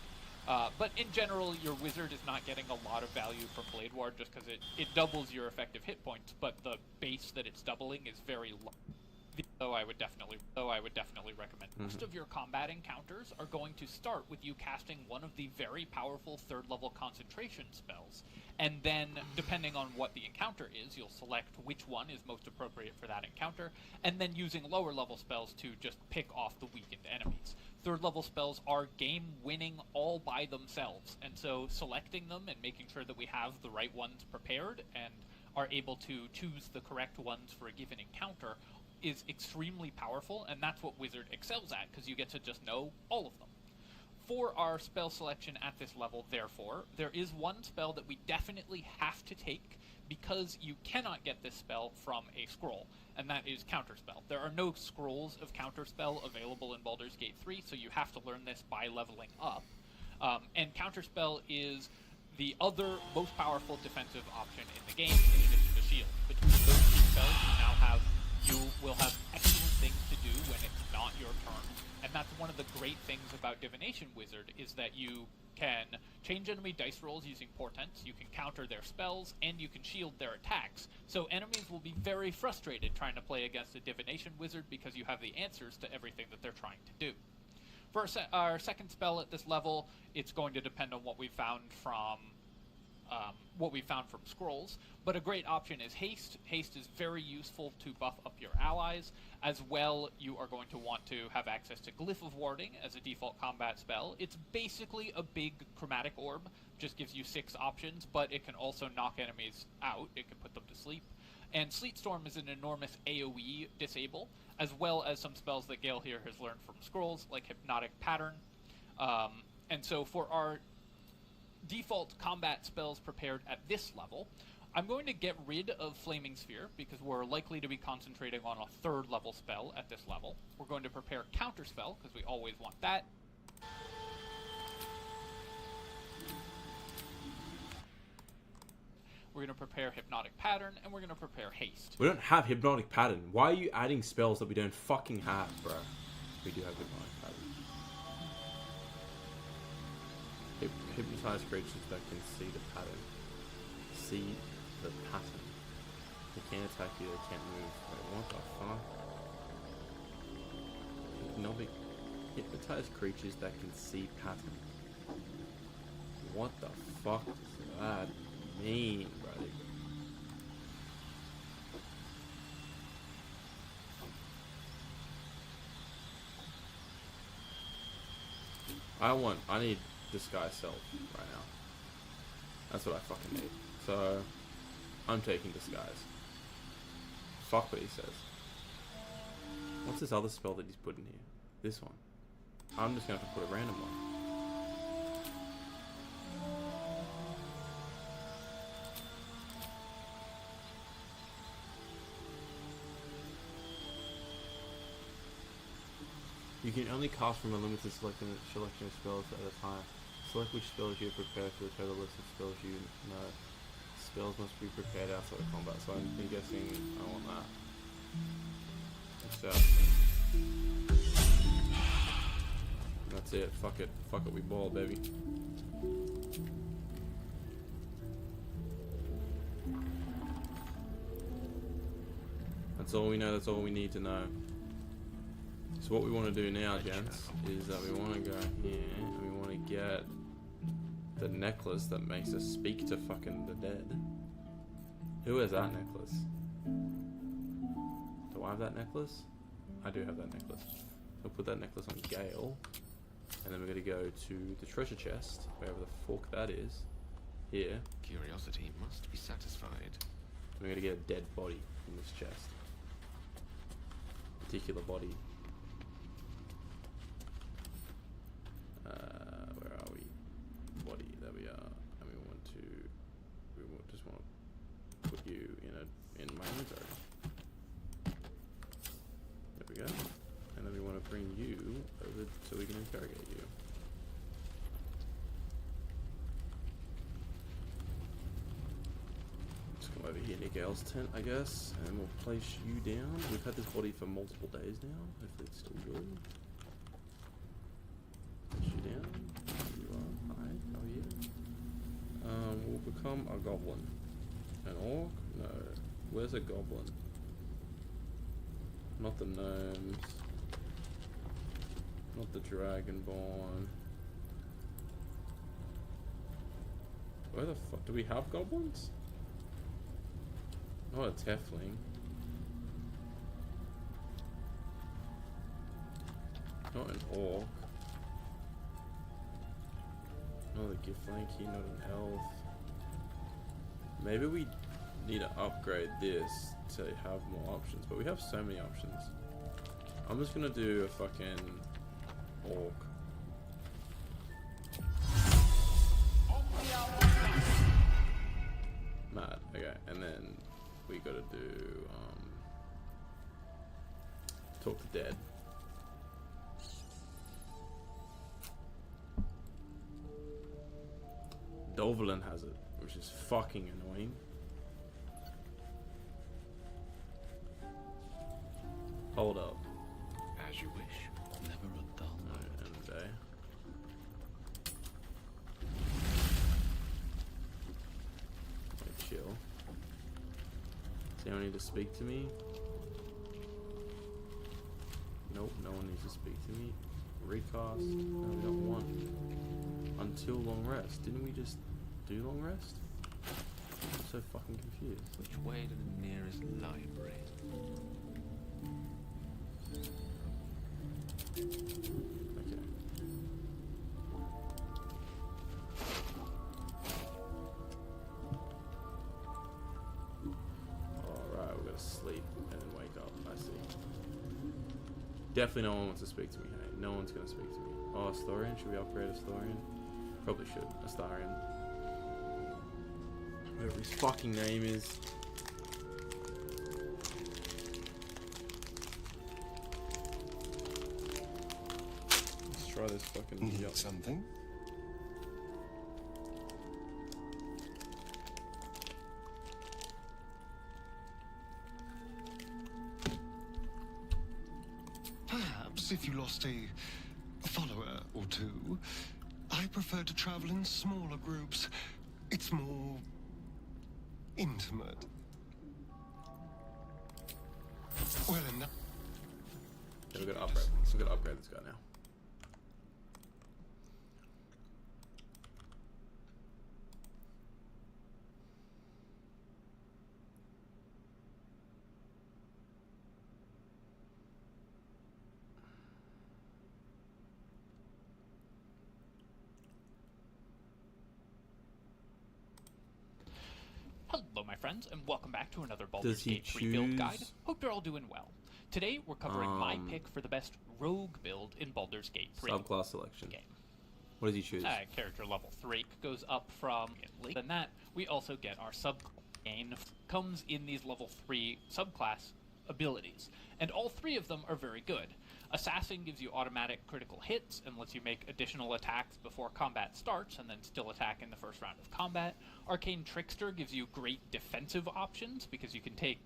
But in general, your wizard is not getting a lot of value from Blade Ward just because it doubles your effective hit points, but the base that it's doubling is very low. Though I would definitely recommend. Most of your combat encounters are going to start with you casting one of the very powerful third level concentration spells. And then, depending on what the encounter is, you'll select which one is most appropriate for that encounter, and then using lower level spells to just pick off the weakened enemies. Third level spells are game winning all by themselves, and so selecting them and making sure that we have the right ones prepared and are able to choose the correct ones for a given encounter is extremely powerful, and that's what Wizard excels at, because you get to just know all of them. For our spell selection at this level, therefore, there is one spell that we definitely have to take, because you cannot get this spell from a scroll, and that is Counterspell. There are no scrolls of Counterspell available in Baldur's Gate 3, so you have to learn this by leveling up. And Counterspell is the other most powerful defensive option in the game, in addition to Shield. Between those two spells, you will have excellent things to do when it's not your turn. And that's one of the great things about Divination Wizard, is that you can change enemy dice rolls using portents, you can counter their spells, and you can shield their attacks. So enemies will be very frustrated trying to play against a Divination Wizard because you have the answers to everything that they're trying to do. For our second spell at this level, it's going to depend on what we found from what we found from scrolls, but a great option is haste. Haste is very useful to buff up your allies. As well, you are going to want to have access to Glyph of Warding as a default combat spell. It's basically a big chromatic orb, just gives you 6 options, but it can also knock enemies out. It can put them to sleep. And Sleet Storm is an enormous AoE disable, as well as some spells that Gale here has learned from scrolls, like Hypnotic Pattern. And so for our default combat spells prepared at this level, I'm going to get rid of Flaming Sphere, because we're likely to be concentrating on a 3rd level spell at this level. We're going to prepare Counterspell, because we always want that. We're going to prepare Hypnotic Pattern, and we're going to prepare Haste. We don't have Hypnotic Pattern. Why are you adding spells that we don't fucking have, bro? We do have Hypnotic Pattern. Hypnotize creatures that can see the pattern. See the pattern. They can't attack you, they can't move. Wait, what the fuck? Hypnotize creatures that can see pattern. What the fuck does that mean, brother? I need Disguise Self right now. That's what I fucking need. So, I'm taking Disguise. Fuck what he says. What's this other spell that he's put in here? This one. I'm just gonna have to put a random one. You can only cast from a limited selection of spells at a time. Select which spells you prepare for the total list of spells you know. Spells must be prepared outside of combat, so I'm guessing I want that. So that's it. Fuck it. Fuck it. We ball, baby. That's all we know. That's all we need to know. So what we want to do now, gents, is that we want to go here and we want to get the necklace that makes us speak to fucking the dead. Who has that necklace? Do I have that necklace? I do have that necklace. We'll put that necklace on Gale, and then we're going to go to the treasure chest, wherever the fuck that is. Here. Curiosity must be satisfied. We're going to get a dead body from this chest. Particular body. Where are we? Body, there we are. And we just want to put you in my inventory. There we go. And then we want to bring you over so we can interrogate you. Just come over here near Gale's tent, I guess, and we'll place you down. We've had this body for multiple days now. Hopefully it's still good. Place you down. There you are. Hi, how are you? We'll become a goblin. An orc? No. Where's a goblin? Not the gnomes. Not the dragonborn. Where the fuck? Do we have goblins? Not a tiefling. Not an orc. Not a githlanky, not an elf. Maybe we need to upgrade this to have more options, but we have so many options. I'm just gonna do a fucking orc. Mad. Okay, and then we gotta do talk to dead. Dovlan has it, which is fucking annoying. Hold up. As you wish. Never a dull moment. End of the day. Like, chill. Does anyone need to speak to me? Nope, no one needs to speak to me. Recast? No, we don't want. Until long rest. Didn't we just do long rest? so fucking confused. Which way to the nearest library? Okay. Alright, we're gonna sleep and then wake up. I see. Definitely no one wants to speak to me, hey? No one's gonna speak to me. Oh, Astorian? Should we upgrade Astorian? Probably should. Astarian. Whatever his fucking name is. Let's try this fucking... Need something? Perhaps if you lost a follower or two, I prefer to travel in smaller groups. It's more intimate. Well, enough. Yeah, we're gonna upgrade. We're gonna upgrade this guy now. Hello my friends, and welcome back to another Baldur's Does he Gate 3 build guide. choose- Hope you're all doing well. Today we're covering my pick for the best rogue build in Baldur's Gate 3 Subclass selection. game. What does he choose? Character level 3 goes up from... Than that, we also get our gain comes in these level 3 subclass abilities, and all 3 of them are very good. Assassin gives you automatic critical hits and lets you make additional attacks before combat starts and then still attack in the first round of combat. Arcane Trickster gives you great defensive options because you can take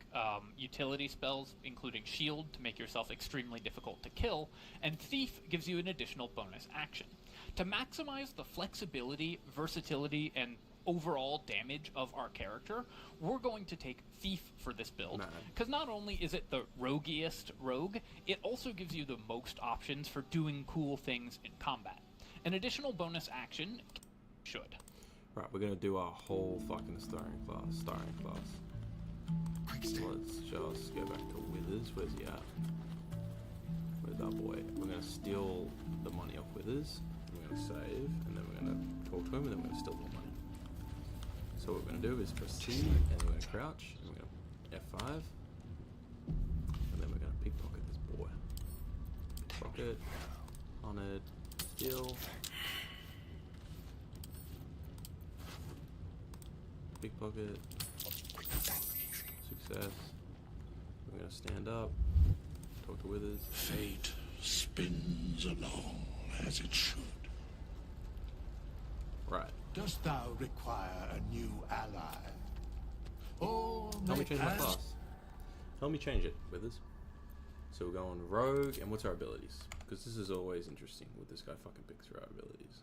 utility spells including shield to make yourself extremely difficult to kill, and Thief gives you an additional bonus action. To maximize the flexibility, versatility, and overall damage of our character, we're going to take Thief for this build, because not only is it the roguiest rogue, it also gives you the most options for doing cool things in combat. An additional bonus action should. Right, we're gonna do our whole fucking starring class. Let's just go back to Withers. Where's he at? Where's that boy? We're gonna steal the money off Withers. We're gonna save, and then we're gonna talk to him, and then we're gonna steal more money. So what we're going to do is press C, and we're going to crouch, and we're going to F5, and then we're going to pickpocket this boy. Pickpocket, honored, steal, pickpocket, success. We're going to stand up, talk to Withers. Fate spins along as it should. Right. Dost thou require a new ally? Or Help me may change my I- class. Help me change it, Withers. So we're going rogue, and what's our abilities? Because this is always interesting with this guy fucking picks through our abilities.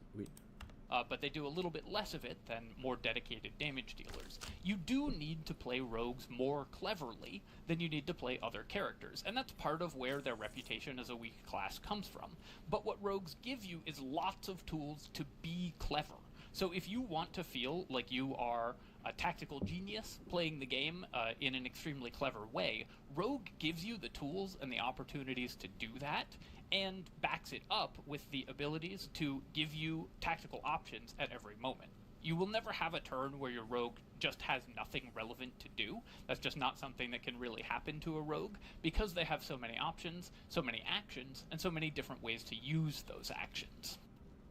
But they do a little bit less of it than more dedicated damage dealers. You do need to play rogues more cleverly than you need to play other characters, and that's part of where their reputation as a weak class comes from. But what rogues give you is lots of tools to be clever. So if you want to feel like you are a tactical genius playing the game in an extremely clever way, Rogue gives you the tools and the opportunities to do that, and backs it up with the abilities to give you tactical options at every moment. You will never have a turn where your rogue just has nothing relevant to do. That's just not something that can really happen to a rogue, because they have so many options, so many actions, and so many different ways to use those actions.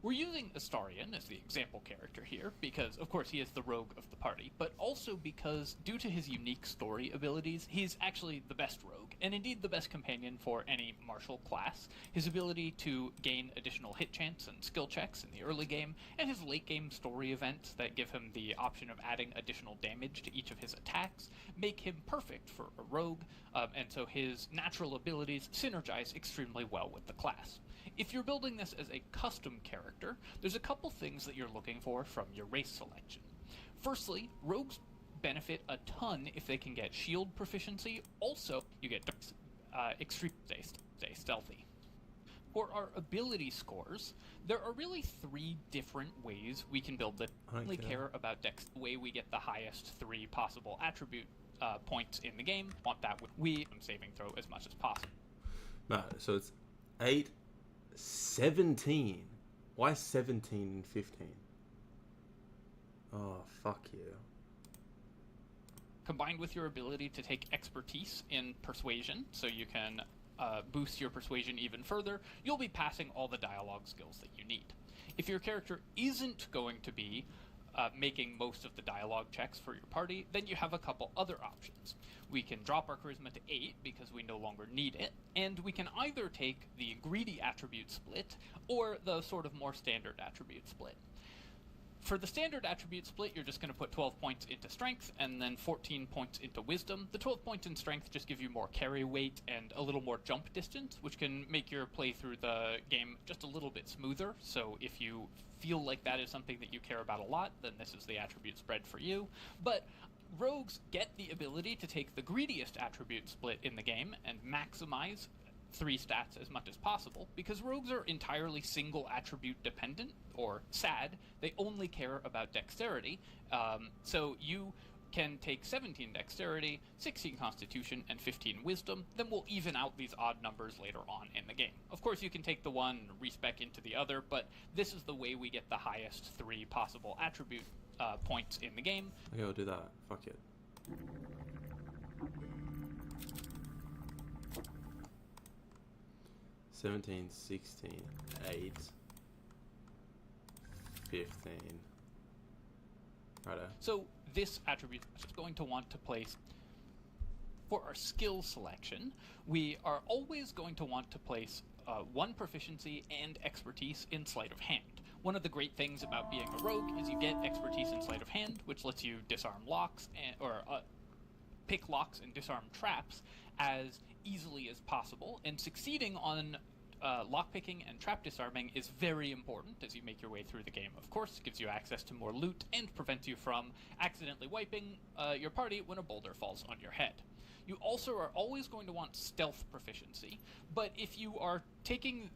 We're using Astarian as the example character here because, of course, he is the rogue of the party, but also because, due to his unique story abilities, he's actually the best rogue, and indeed the best companion for any martial class. His ability to gain additional hit chance and skill checks in the early game, and his late game story events that give him the option of adding additional damage to each of his attacks, make him perfect for a rogue, and so his natural abilities synergize extremely well with the class. If you're building this as a custom character, there's a couple things that you're looking for from your race selection. Firstly, rogues benefit a ton if they can get shield proficiency. Also, you get extreme stay stealthy. For our ability scores, there are really 3 different ways we can build this. We only care about dex. The way we get the highest 3 possible attribute points in the game. Want that with saving throw as much as possible. No, so it's 8, 17. Why 17 and 15? Oh, fuck you. Combined with your ability to take expertise in persuasion, so you can boost your persuasion even further, you'll be passing all the dialogue skills that you need. If your character isn't going to be making most of the dialogue checks for your party, then you have a couple other options. We can drop our charisma to 8 because we no longer need it, and we can either take the greedy attribute split or the sort of more standard attribute split. For the standard attribute split, you're just going to put 12 points into strength and then 14 points into wisdom. The 12 points in strength just give you more carry weight and a little more jump distance, which can make your play through the game just a little bit smoother. So if you feel like that is something that you care about a lot, then this is the attribute spread for you. But rogues get the ability to take the greediest attribute split in the game and maximize 3 stats as much as possible, because rogues are entirely single attribute dependent, or SAD. They only care about dexterity, so you can take 17 dexterity, 16 constitution, and 15 wisdom, then we'll even out these odd numbers later on in the game. Of course, you can take the one and respec into the other, but this is the way we get the highest 3 possible attribute points in the game. Okay, I'll do that. Fuck it. 17, 16, 8, 15. Righto. So this attribute is going to want to place, for our skill selection, we are always going to want to place 1 proficiency and expertise in sleight of hand. One of the great things about being a rogue is you get expertise in sleight of hand, which lets you disarm locks, or pick locks and disarm traps as easily as possible, and succeeding on lockpicking and trap disarming is very important as you make your way through the game. Of course, it gives you access to more loot and prevents you from accidentally wiping your party when a boulder falls on your head. You also are always going to want stealth proficiency, but if you are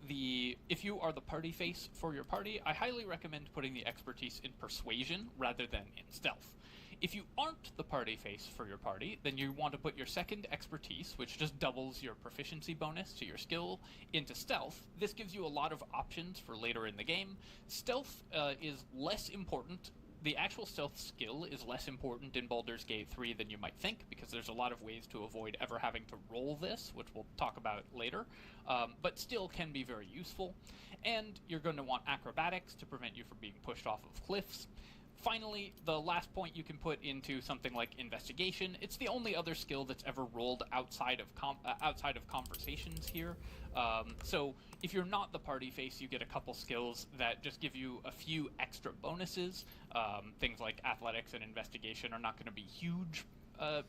the party face for your party, I highly recommend putting the expertise in persuasion rather than in stealth. If you aren't the party face for your party, then you want to put your second expertise, which just doubles your proficiency bonus to your skill, into stealth. This gives you a lot of options for later in the game. Stealth is less important. The actual stealth skill is less important in Baldur's Gate 3 than you might think, because there's a lot of ways to avoid ever having to roll this, which we'll talk about later, but still can be very useful. And you're going to want acrobatics to prevent you from being pushed off of cliffs. Finally, the last point you can put into something like investigation. It's the only other skill that's ever rolled outside of conversations here. So if you're not the party face, you get a couple skills that just give you a few extra bonuses. Things like athletics and investigation are not going to be huge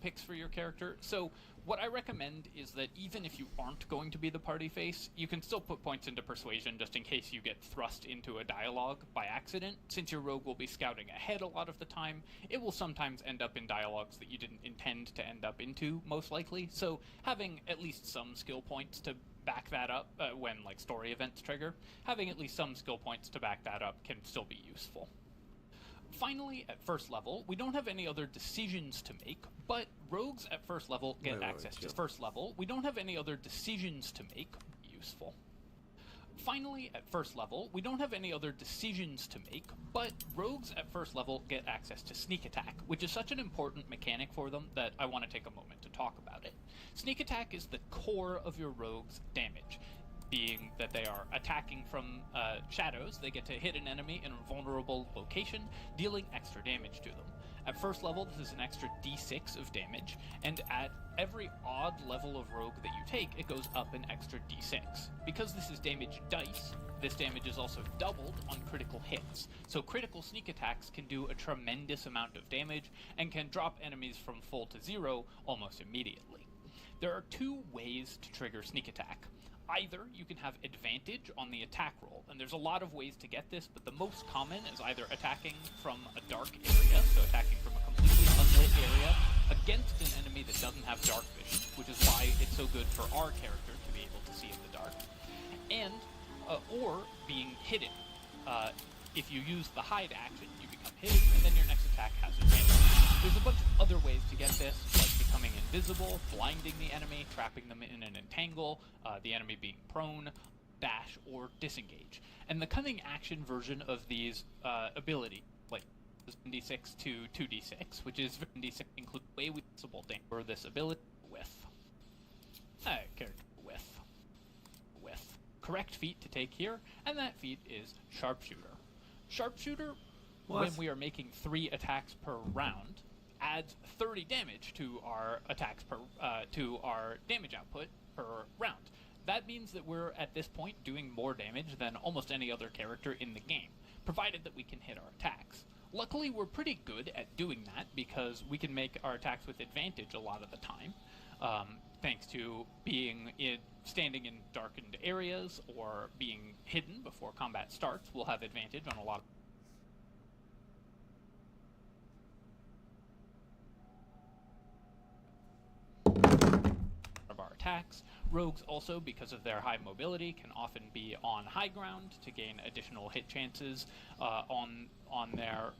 picks for your character. So what I recommend is that even if you aren't going to be the party face, you can still put points into persuasion just in case you get thrust into a dialogue by accident. Since your rogue will be scouting ahead a lot of the time, it will sometimes end up in dialogues that you didn't intend to end up into, most likely. So having at least some skill points to back that up when like story events trigger, having at least some skill points to back that up can still be useful. Finally, at first level, we don't have any other decisions to make, but rogues at first level get access to first level. We don't have any other decisions to make. Useful. Finally, at first level, we don't have any other decisions to make, but rogues at first level get access to sneak attack, which is such an important mechanic for them that I want to take a moment to talk about it. Sneak attack is the core of your rogue's damage. Being that they are attacking from shadows, they get to hit an enemy in a vulnerable location, dealing extra damage to them. At first level, this is an extra d6 of damage, and at every odd level of rogue that you take, it goes up an extra d6. Because this is damage dice, this damage is also doubled on critical hits, so critical sneak attacks can do a tremendous amount of damage and can drop enemies from full to 0 almost immediately. There are 2 ways to trigger sneak attack. Either you can have advantage on the attack roll, and there's a lot of ways to get this, but the most common is either attacking from a dark area, so attacking from a completely unlit area, against an enemy that doesn't have dark vision, which is why it's so good for our character to be able to see in the dark. And or being hidden. If you use the hide action, you become hidden, and then your next attack has advantage. There's a bunch of other ways to get this, like becoming invisible, blinding the enemy, trapping them in an entangle, the enemy being prone, dash, or disengage. And the cunning action version of these ability, like 1d6 to 2d6, which is 1d6 includes way possible damage for this ability with character with correct feat to take here, and that feat is sharpshooter. Sharpshooter, when we are making 3 attacks per round, adds 30 damage to our attacks to our damage output per round. That means that we're at this point doing more damage than almost any other character in the game, provided that we can hit our attacks. Luckily, we're pretty good at doing that because we can make our attacks with advantage a lot of the time, thanks to standing in darkened areas or being hidden before combat starts. We'll have advantage on a lot of our attacks. Rogues also, because of their high mobility, can often be on high ground to gain additional hit chances on their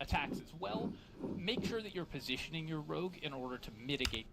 attacks as well. Make sure that you're positioning your rogue in order to mitigate.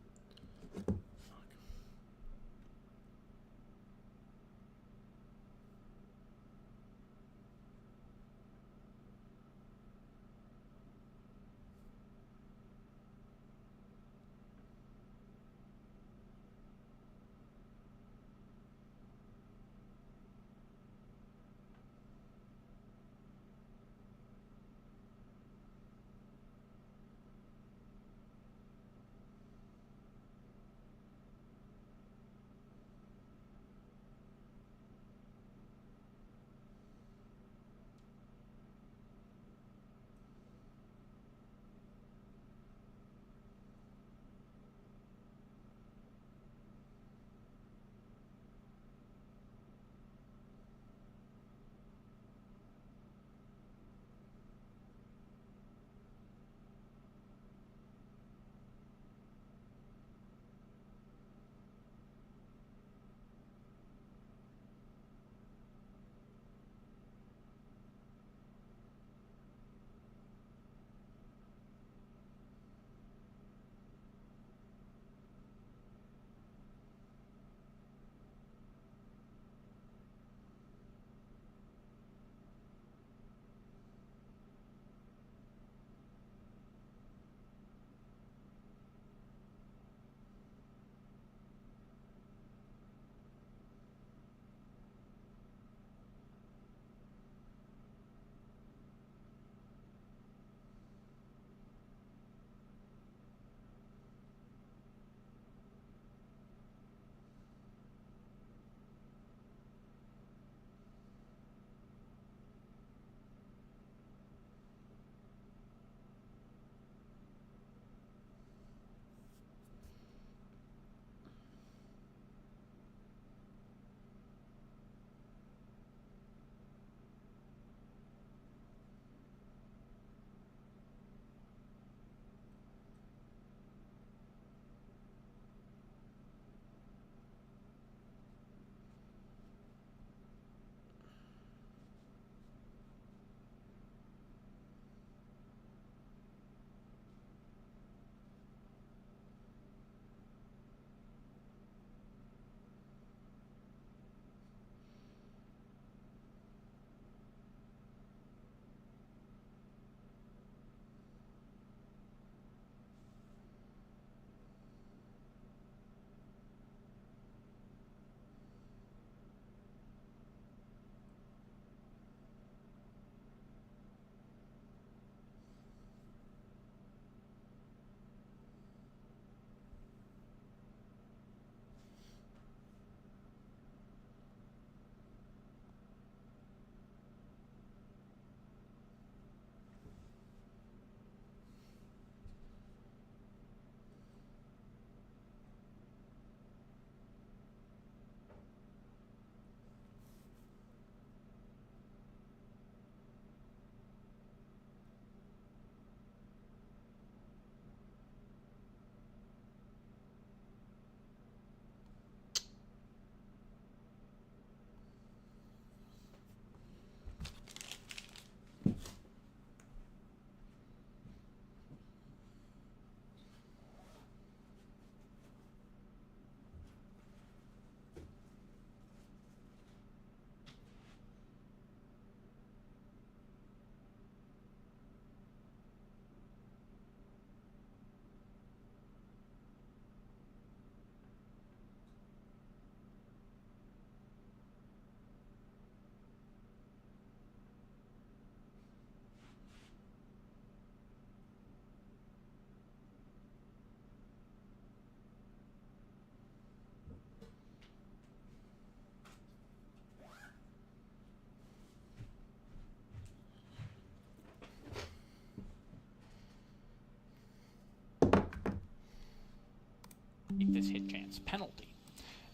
his hit chance penalty.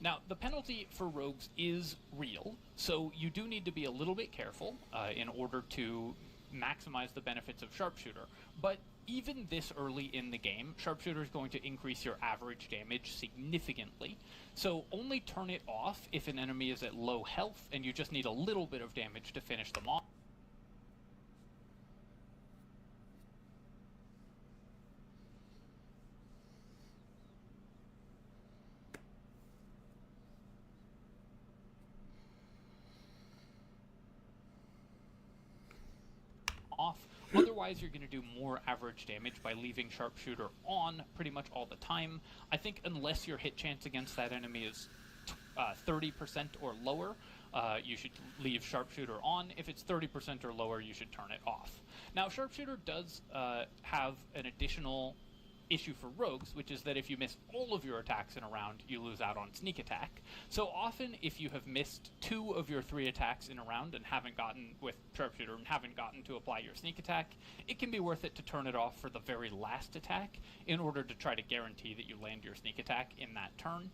Now, the penalty for rogues is real, so you do need to be a little bit careful in order to maximize the benefits of Sharpshooter, but even this early in the game, Sharpshooter is going to increase your average damage significantly, so only turn it off if an enemy is at low health and you just need a little bit of damage to finish them off. Otherwise, you're going to do more average damage by leaving Sharpshooter on pretty much all the time. I think unless your hit chance against that enemy is 30% or lower, you should leave Sharpshooter on. If it's 30% or lower, you should turn it off. Now, Sharpshooter does have an additional issue for rogues, which is that if you miss all of your attacks in a round, you lose out on sneak attack. So often, if you have missed 2 of your 3 attacks in a round and haven't gotten with Sharpshooter and haven't gotten to apply your sneak attack, it can be worth it to turn it off for the very last attack in order to try to guarantee that you land your sneak attack in that turn.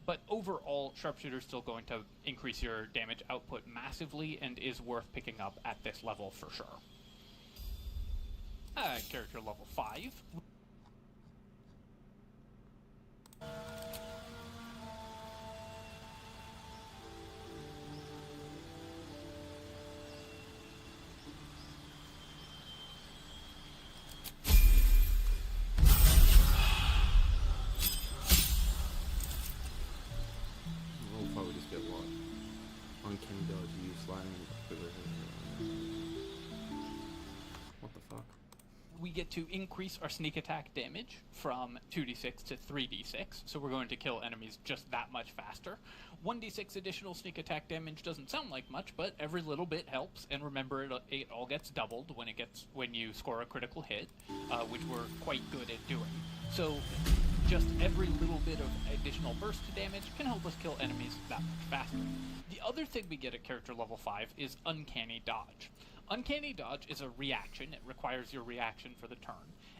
But overall, Sharpshooter is still going to increase your damage output massively and is worth picking up at this level for sure. Character level 5. We'll probably just get what? Uncanny dodge, you sliding. What the fuck? We get to increase our sneak attack damage from 2d6 to 3d6, so we're going to kill enemies just that much faster. 1d6 additional sneak attack damage doesn't sound like much, but every little bit helps, and remember it all gets doubled when you score a critical hit, which we're quite good at doing. So just every little bit of additional burst damage can help us kill enemies that much faster. The other thing we get at character level 5 is Uncanny Dodge. Uncanny Dodge is a reaction. It requires your reaction for the turn,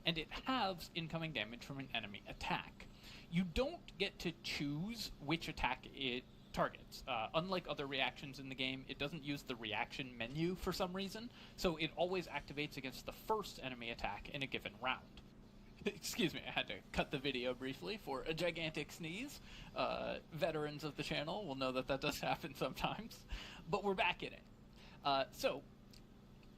and it halves incoming damage from an enemy attack. You don't get to choose which attack it targets. Unlike other reactions in the game, it doesn't use the reaction menu for some reason, so it always activates against the first enemy attack in a given round. Excuse me, I had to cut the video briefly for a gigantic sneeze. Veterans of the channel will know that that does happen sometimes, but we're back in it. So,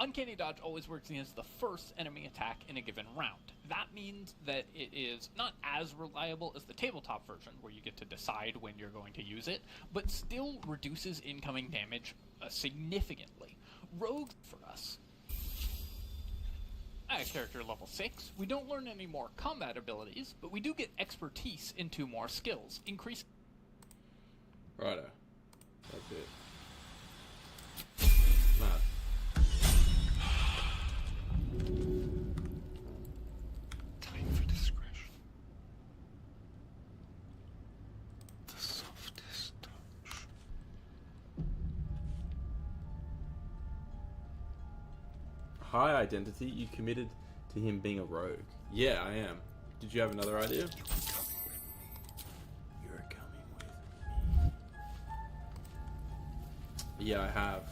Uncanny Dodge always works against the first enemy attack in a given round. That means that it is not as reliable as the tabletop version, where you get to decide when you're going to use it, but still reduces incoming damage significantly. Rogue for us. At character level 6, we don't learn any more combat abilities, but we do get expertise in 2 more skills. Increase. Righto. That's it. Mad. Time for discretion. The softest touch. High identity, you committed to him being a rogue. Yeah, I am. Did you have another idea? You're coming with me. Yeah, I have.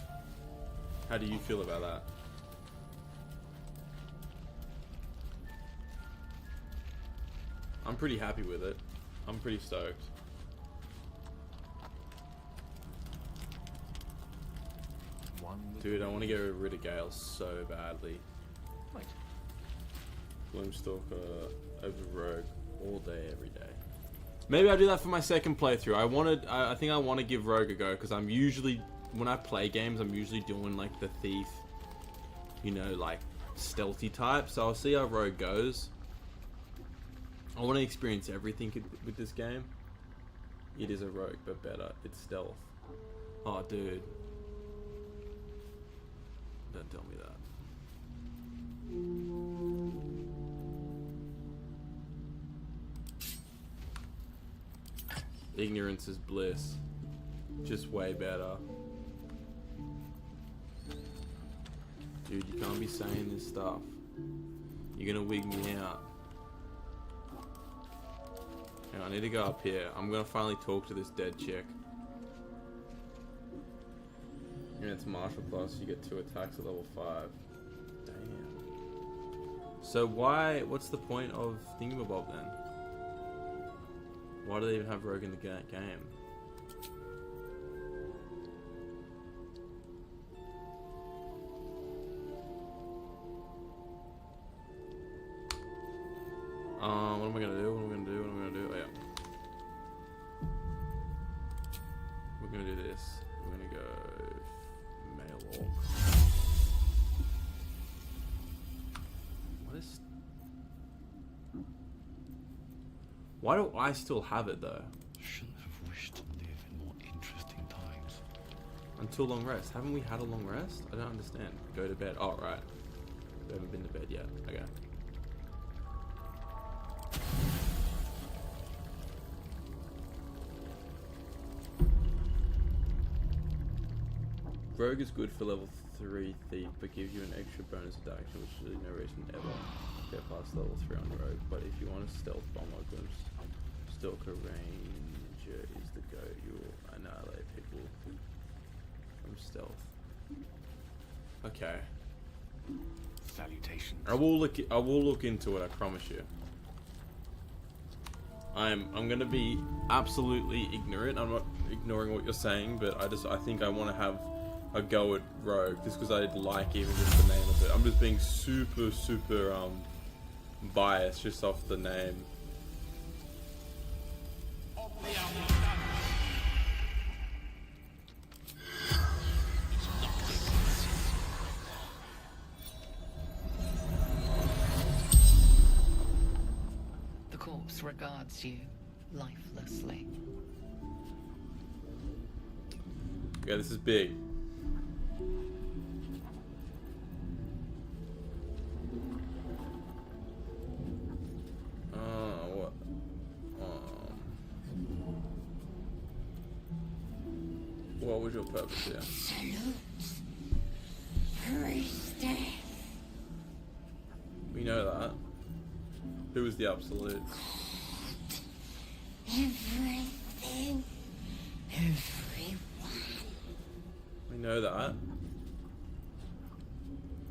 How do you feel about that? I'm pretty happy with it. I'm pretty stoked. Dude, I want to get rid of Gale so badly. Right. Gloomstalker over Rogue all day, every day. Maybe I'll do that for my second playthrough. I think I want to give Rogue a go, because I'm usually, when I play games, I'm usually doing like the thief, you know, like stealthy type. So I'll see how Rogue goes. I want to experience everything with this game. It is a Rogue, but better. It's stealth. Oh, dude. Don't tell me that. Ignorance is bliss. Just way better. Dude, you can't be saying this stuff. You're gonna wig me out. Hang on, I need to go up here. I'm gonna finally talk to this dead chick. Yeah, it's martial class. You get 2 attacks at level 5. Damn. So why? What's the point of Thingamabob then? Why do they even have Rogue in the game? What am I gonna do? What am I gonna do? What am I gonna do? Oh, yeah. We're gonna do this. We're gonna go male orc. What is? Why do I still have it though? Shouldn't have wished to live in more interesting times. Until long rest. Haven't we had a long rest? I don't understand. Go to bed. Oh right. We haven't been to bed yet. Okay. Rogue is good for level 3 thief, but gives you an extra bonus action, which is no reason ever get past level 3 on Rogue. But if you want a stealth bomber, Stalker Ranger is the go. You'll annihilate people from stealth. Okay. Salutations. I will look into it. I promise you. I'm gonna be absolutely ignorant. I'm not ignoring what you're saying, but I think I want to have a go at Rogue just because I like even just the name of it. I'm just being super biased just off the name. The corpse regards you lifelessly. Yeah, this is big. What was your purpose here? We know that. Who was the absolute? Everything. Everyone. We know that.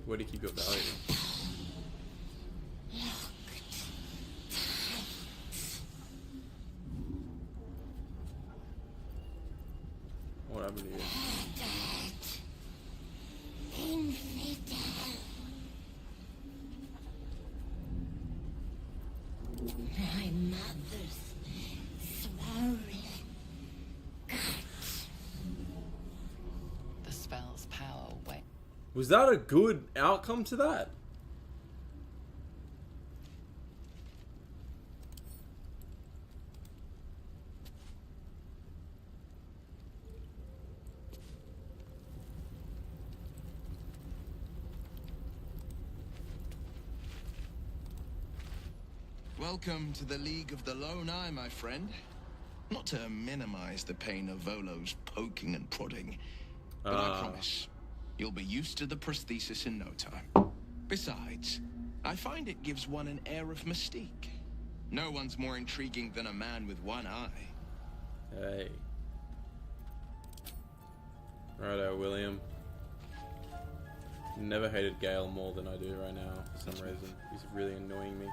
Where do you keep your value? What happened to you? My mother's swollen gut. The spell's power went. Was that a good outcome to that? Welcome to the League of the Lone Eye, my friend. Not to minimize the pain of Volo's poking and prodding, but I promise, you'll be used to the prosthesis in no time. Besides, I find it gives one an air of mystique. No one's more intriguing than a man with one eye. Hey. Righto, William. Never hated Gale more than I do right now, for some reason. He's really annoying me.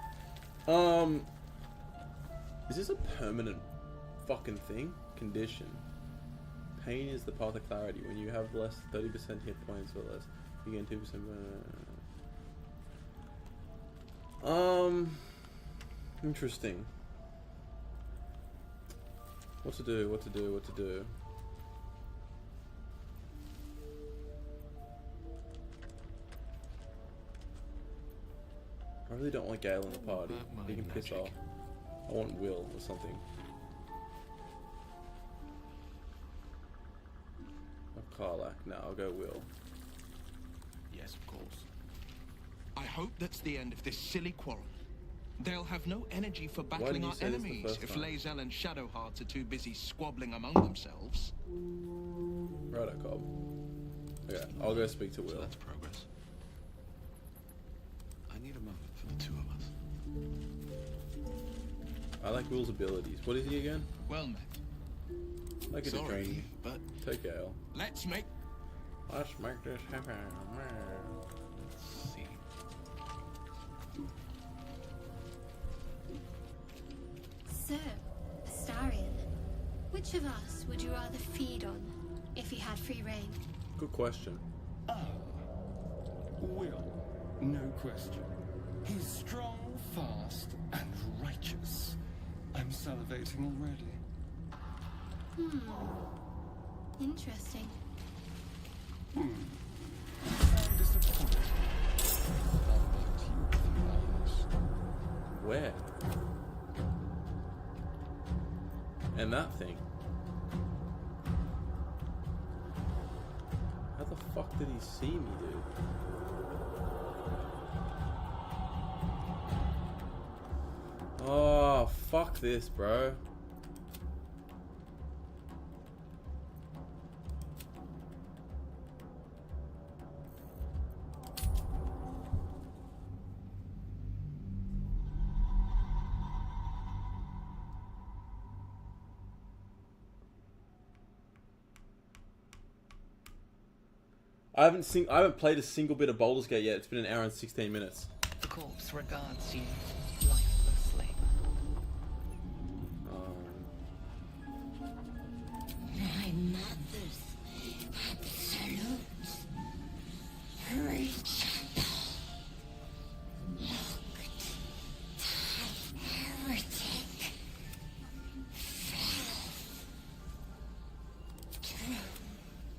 Is this a permanent fucking thing? Condition. Pain is the path of clarity. When you have less 30% hit points or less, you gain 2%. Interesting. What to do? What to do? What to do? I really don't want Gale in the party. He can piss off. I want Will or something. Or Karlach. No, I'll go Will. Yes, of course. I hope that's the end of this silly quarrel. They'll have no energy for battling our enemies if Lae'zel and Shadowheart are too busy squabbling among themselves. Righto, Cobb. Okay, I'll go speak to Will. So that's progress. I need a moment for the two of us. I like Will's abilities. What is he again? Well met. Like a Sorry, drink. but Take ale. let's make Let's make this happen. Let's see. So, Astarion, which of us would you rather feed on if you had free reign? Good question. Will, no question. He's strong, fast, and righteous. I'm salivating already. Interesting. I'm disappointed. How about you, if you ask? Where? And that thing. How the fuck did he see me, dude? Oh, fuck this, bro. I haven't played a single bit of Baldur's Gate yet. It's been an hour and 16 minutes. The corpse regards you lifelessly. My mother's absolute reach. Heretic.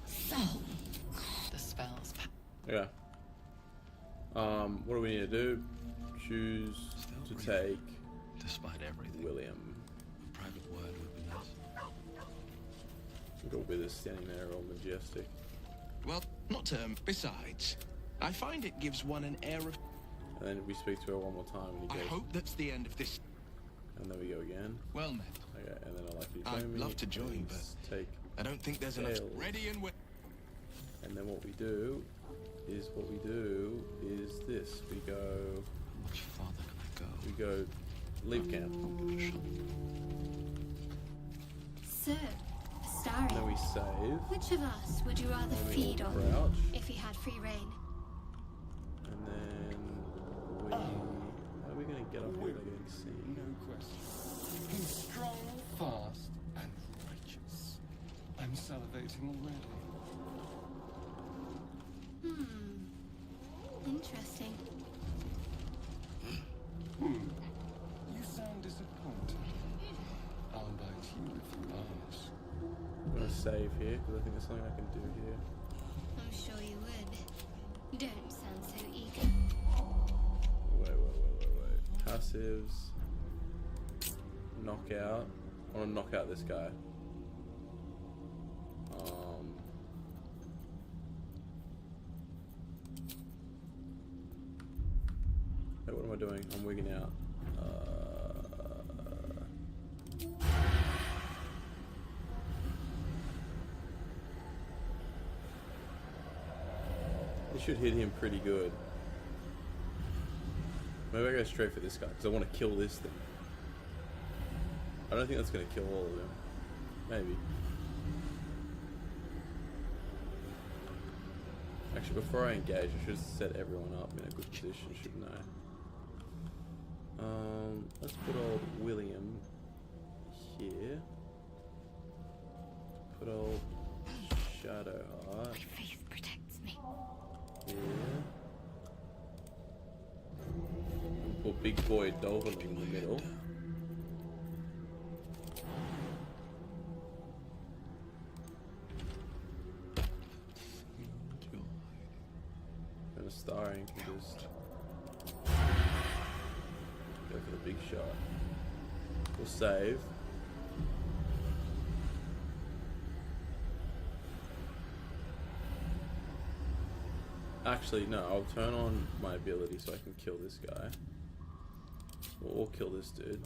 Soul. The spell's Yeah. What do we need to do? Choose to take Despite everything, William. a private word would be nice. We've got Withers standing there all majestic. Well, not term. Besides, I find it gives one an air of. And then we speak to her one more time and he I goes, hope that's the end of this. and then we go again. Well met. Okay, and then I'd like you to join I'd me. love to join, and but take, I don't think there's enough. Tails. Ready and wait. and then what we do is this. We go, Much farther can I we go, leave camp. So, And then Astarion, we save. which of us would you rather And we feed all on crouch. if you had free reign? And then we, how are we going to get up here without getting seen? No question. He's strong, fast, and righteous. I'm salivating already. Interesting. You sound disappointed. I'll bite you if you ask. I'm going to save here because I think there's something I can do here. I'm sure you would. You don't sound so eager. Wait. Passives. Knockout. I want to knock out this guy. Hey, what am I doing? I'm wigging out. This should hit him pretty good. Maybe I go straight for this guy because I want to kill this thing. I don't think that's going to kill all of them. Maybe. Actually, before I engage, I should set everyone up in a good position, shouldn't I? Let's put old William here. Put old Shadowheart Faith protects me. here. And put big boy Doverling in the middle. And a Astarion can just go for the big shot. We'll save. Actually, no, I'll turn on my ability so I can kill this guy. Or kill this dude.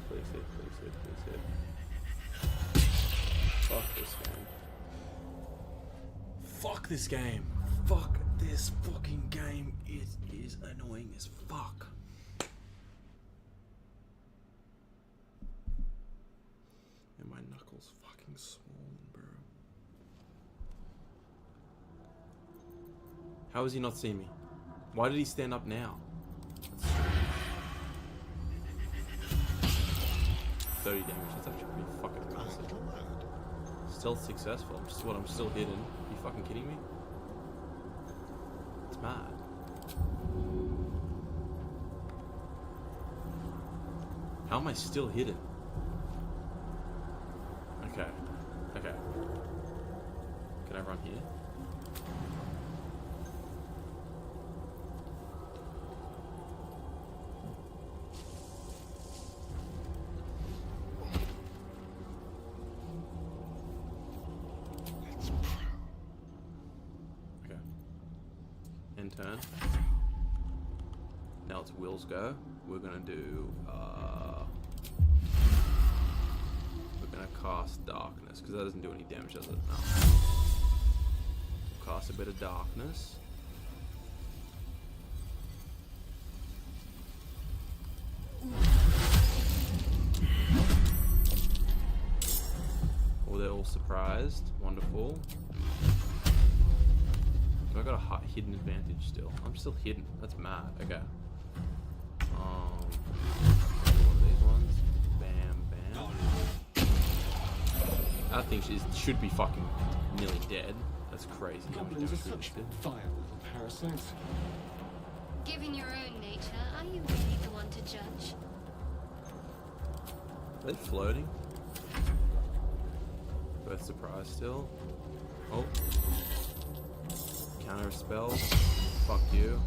Please hit, please hit, please hit. Fuck this game. Fuck this game. Fuck this fucking game. It is annoying as fuck. And my knuckles fucking swollen, bro. How has he not seen me? Why did he stand up now? 30 damage, that's actually pretty fucking massive. Stealth successful. I'm still hidden. Are you fucking kidding me? It's mad. How am I still hidden? Okay. Okay. Can I run here? Turn. Now it's Will's go. We're gonna do we're gonna cast darkness because that doesn't do any damage, does it? No. We'll cast a bit of darkness. Oh, they're all surprised. Wonderful. I got a hidden advantage still. I'm still hidden. That's mad. Okay. One of these ones. Bam, bam. That thing should be fucking nearly dead. That's crazy. Goblins are such vile little parasites. Given your own nature, are you really the one to judge? Are they floating? Both surprised still. Oh. Counter spell. Fuck you.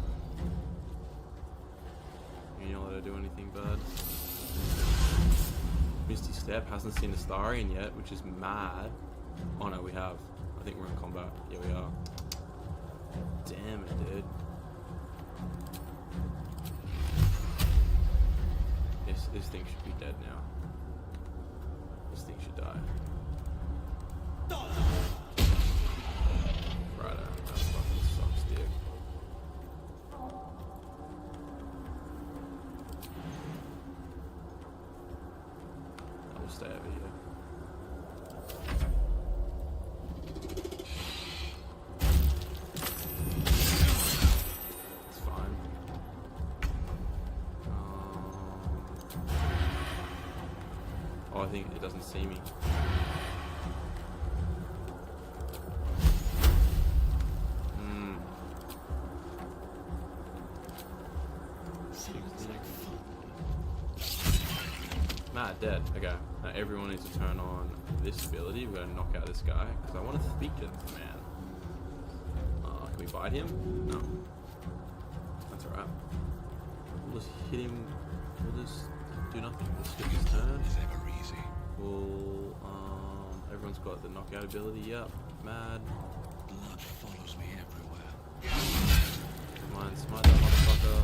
You don't let her do anything bad. Misty Step hasn't seen Astarion yet, which is mad. Oh no, we have. I think we're in combat. Yeah, we are. Damn it, dude. This thing should be dead now. This thing should die. Righto, that fucking sucks, dude. I'll stay over here. It's fine. Oh, I think it doesn't see me. Dead. Okay. Now everyone needs to turn on this ability. We're gonna knock out this guy because I want to speak to this man. Can we bite him? No. That's alright. We'll just hit him. We'll just do nothing. We'll skip his turn. We'll everyone's got the knockout ability. Yep. Mad. Blood follows me everywhere. Come on, smite that motherfucker.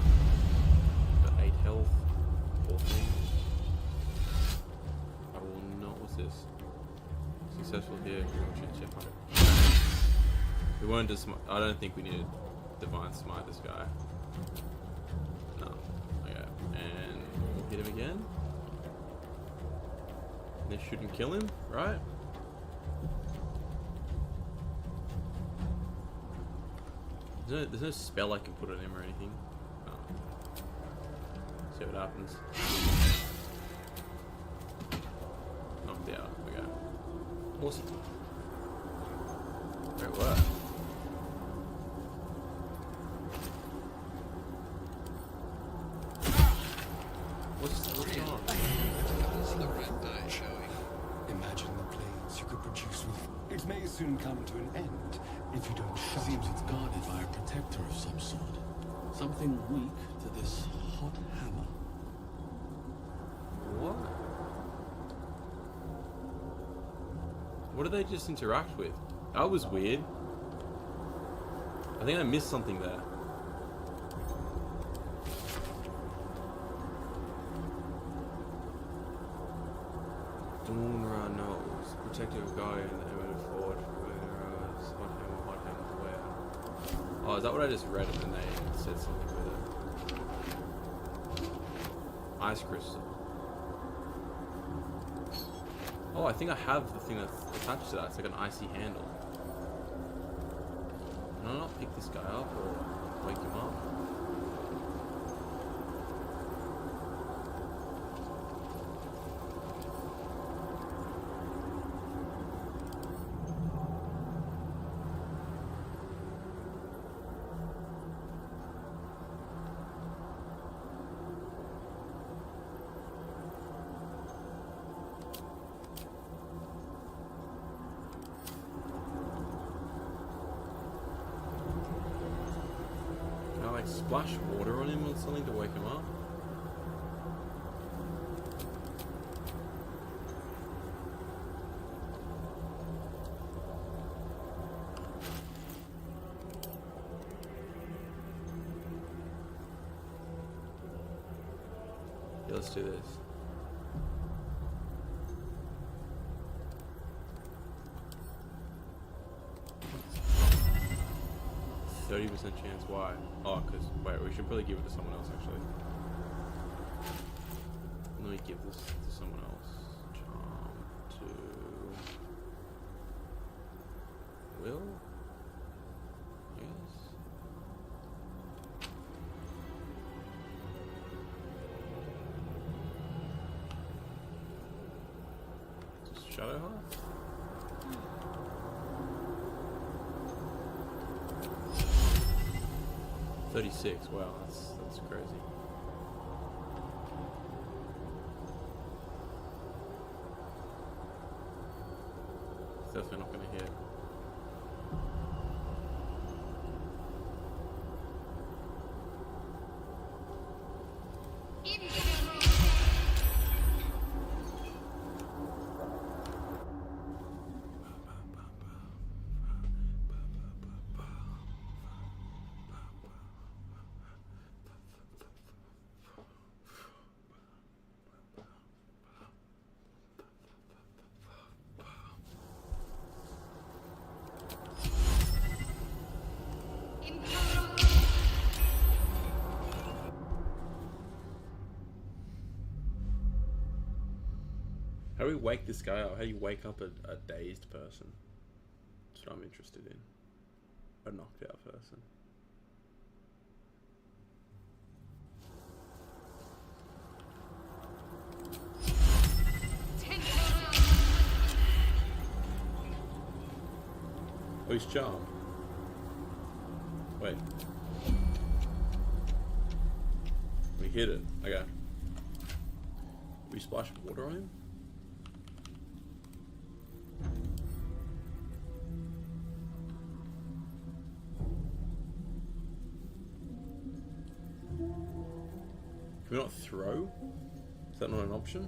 Got 8 health. Poor thing. This successful here. We weren't just. I don't think we needed divine smite this guy. No. Okay. And we'll hit him again. This shouldn't kill him, right? There's no spell I can put on him or anything. No. See what happens. Yeah, okay. Awesome. Great work. What's going on? How's the red dye showing? Imagine the plagues you could produce with... It may soon come to an end if you don't shut Seems it. it's guarded by a protector of some sort. Something weak to this hot hammer. What? What do they just interact with? That was weird. I think I missed something there. Dawnra knows. Protective guardian, the emanative forge, hot hammer, where? Oh, is that what I just read and then they said something with it? Ice crystal. Oh, I think I have the thing that's attached to that. It's like an icy handle. Can I not pick this guy up or wake him up? Splash water on him or something to wake him up? Yeah, let's do this. %30 chance. Why? Oh, because wait, we should probably give it to someone else actually. Let me give this to someone else. Charm to Will. Yes. Just Shadowheart. 36, wow, that's crazy. It's definitely not gonna hit. How do we wake this guy up? How do you wake up a dazed person? That's what I'm interested in. A knocked out person. Oh, he's charmed. Wait. We hit it. Okay. We splash water on him? Can we not throw? Is that not an option?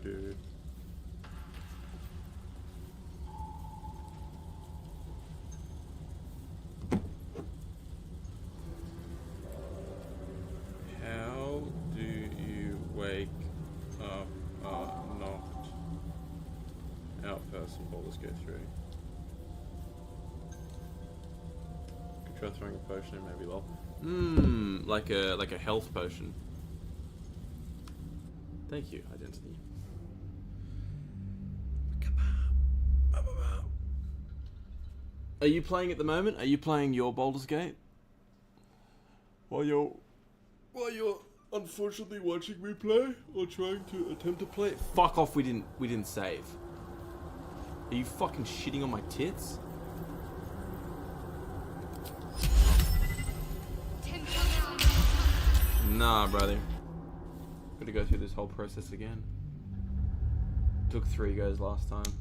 Dude. How do you wake up a knocked out person? Boulders go through. Could try throwing a potion in, maybe. Lol. Like a health potion. Thank you, Identity. Are you playing at the moment? Are you playing your Baldur's Gate? While you're unfortunately watching me play or trying to attempt to play it? Fuck off, we didn't save. Are you fucking shitting on my tits? Nah, brother. Gotta go through this whole process again. Took 3 goes last time.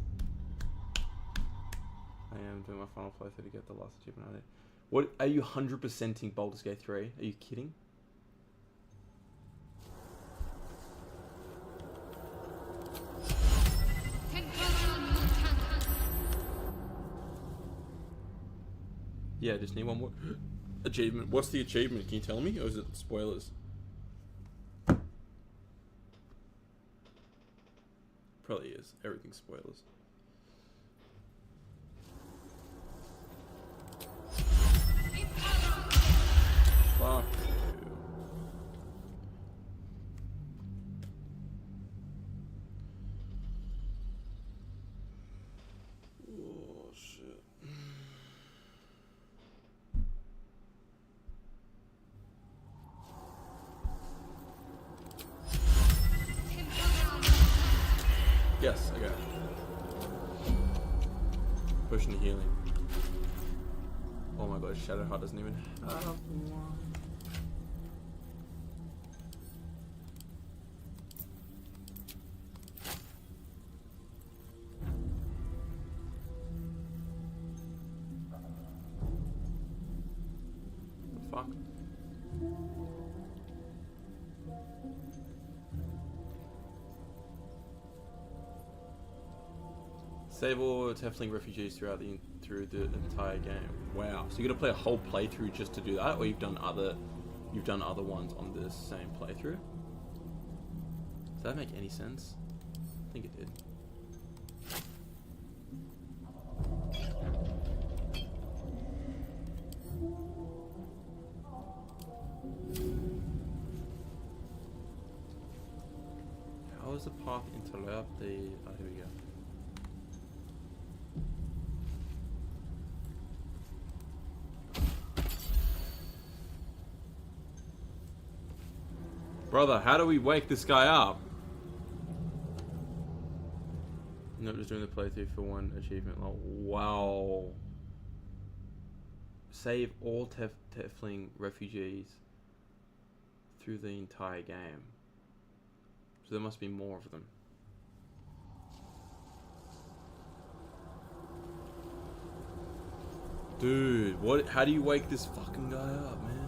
doing my final playthrough to get the last achievement on it. What are you 100%ing Baldur's Gate 3? Are you kidding? Yeah, just need one more achievement. What's the achievement? Can you tell me? Or is it spoilers? Probably is. Everything's spoilers. Fuck you. Oh, shit. Yes, I got it. Pushing the healing. Oh my god, Shadowheart doesn't even have one. The fuck? Save all Tiefling refugees through the entire game. Wow. So you got to play a whole playthrough just to do that, or you've done other ones on this same playthrough? Does that make any sense? I think it did. How is the path interlocked? Oh, here we go. Brother, how do we wake this guy up? No, just doing the playthrough for one achievement. Oh, wow. Save all Tiefling refugees through the entire game. So there must be more of them. Dude, what? How do you wake this fucking guy up, man?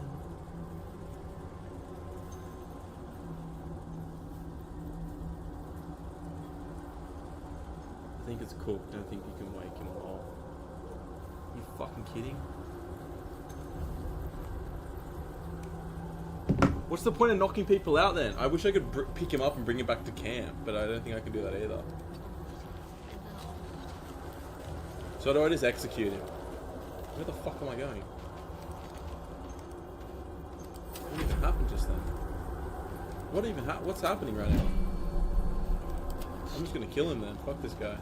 I think it's cooked. I don't think you can wake him at all. Are you fucking kidding? What's the point of knocking people out then? I wish I could pick him up and bring him back to camp, but I don't think I can do that either. So do I just execute him? Where the fuck am I going? What even happened just then? What's happening right now? I'm just gonna kill him then. Fuck this guy.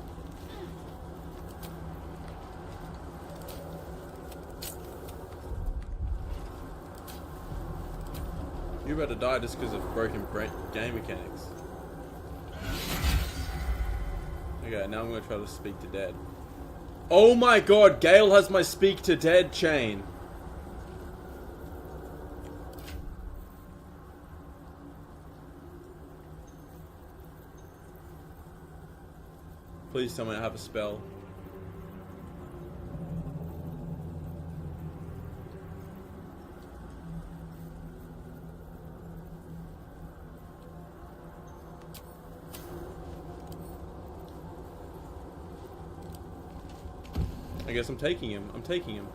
You're about to die just because of broken game mechanics. Okay, now I'm gonna try to speak to dead. Oh my god, Gale has my speak to dead chain. Please tell me I have a spell. I guess I'm taking him. I'm taking him.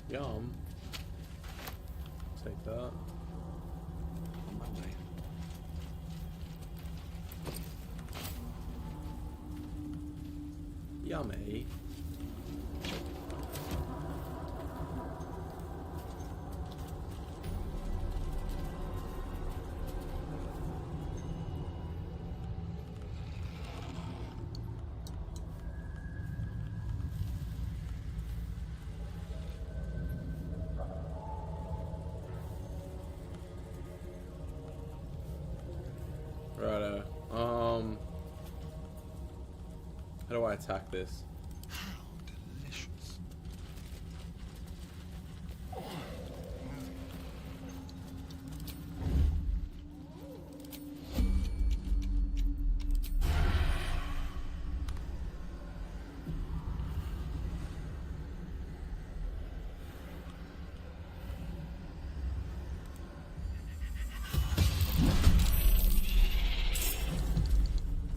Yum. Take that. On my way. Yummy. attack this. How delicious.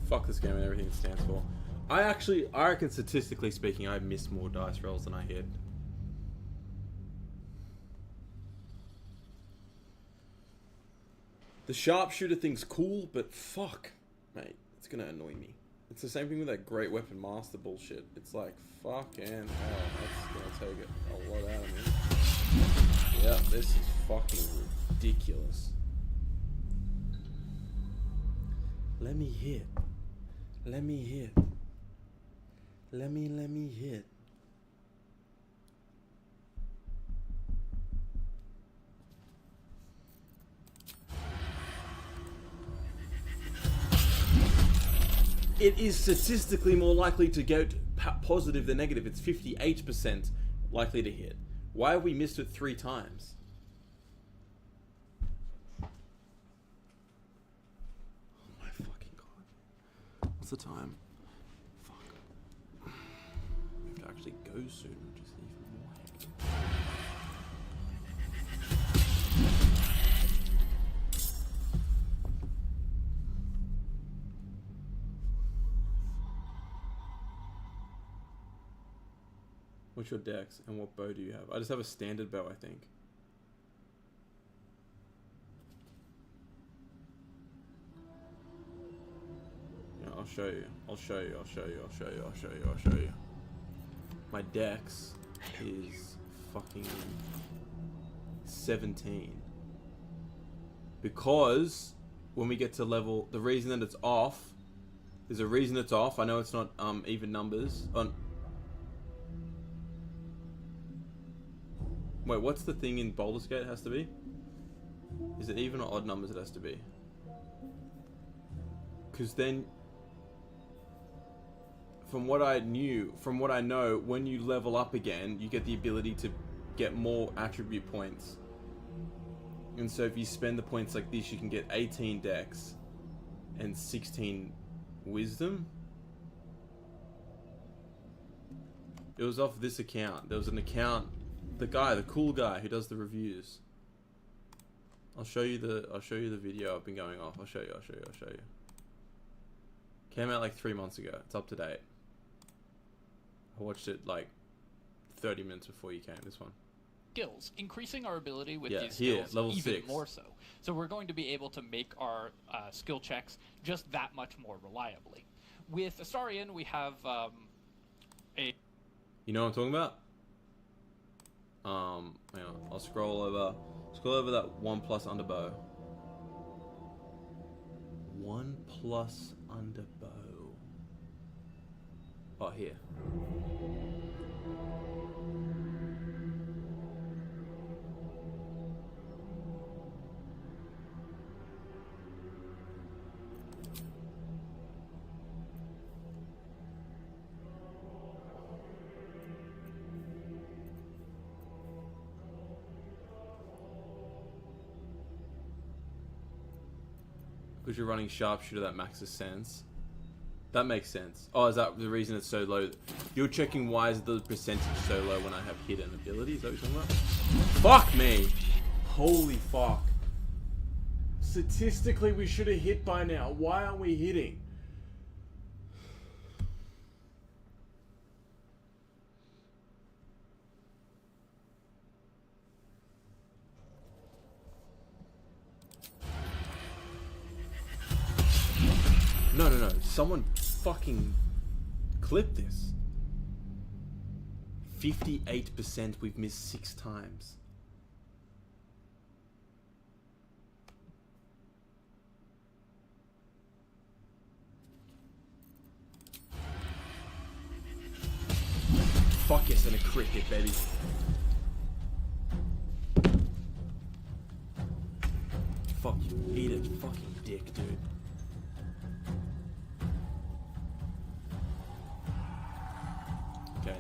Fuck this game and everything it stands for. I reckon statistically speaking, I miss more dice rolls than I hit. The sharpshooter thing's cool, but fuck, mate, it's gonna annoy me. It's the same thing with that great weapon master bullshit. It's like, fucking hell, that's gonna take a lot out of me. Yeah, this is fucking ridiculous. Let me hit. Let me hit. Let me hit. It is statistically more likely to go positive than negative. It's 58% likely to hit. Why have we missed it 3 times? Oh my fucking god. What's the time? Fuck. We have to actually go soon, which is even more hectic. What's your dex and what bow do you have? I just have a standard bow, I think. Yeah, I'll show you. I'll show you. I'll show you. I'll show you. I'll show you. I'll show you. My dex is fucking 17. Because when we get to level, the reason that it's off, there's a reason it's off. I know it's not even numbers. Wait, what's the thing in Baldur's Gate it has to be? Is it even or odd numbers it has to be? Because then, from what I know, when you level up again, you get the ability to get more attribute points. And so if you spend the points like this, you can get 18 dex and 16 wisdom. It was off this account. There was an account, the cool guy who does the reviews. I'll show you the video I've been going off. I'll show you. Came out like 3 months ago. It's up to date. I watched it like 30 minutes before you came. This one. Skills, increasing our ability with these here, skills level even 6. more so. So we're going to be able to make our skill checks just that much more reliably. With Astarion, we have a... You know what I'm talking about? Hang on. I'll scroll over that 1+ underbow. 1+ underbow. Oh, here. Because you're running sharpshooter, that maxes sense. That makes sense. Oh, is that the reason it's so low? You're checking why is the percentage so low when I have hidden abilities? Is that what you're talking about? Fuck me! Holy fuck. Statistically, we should have hit by now. Why aren't we hitting? No. Someone fucking clip this. 58% we've missed 6 times. Fuck yes, and a crit hit, baby. Fuck you. Eat a fucking dick, dude.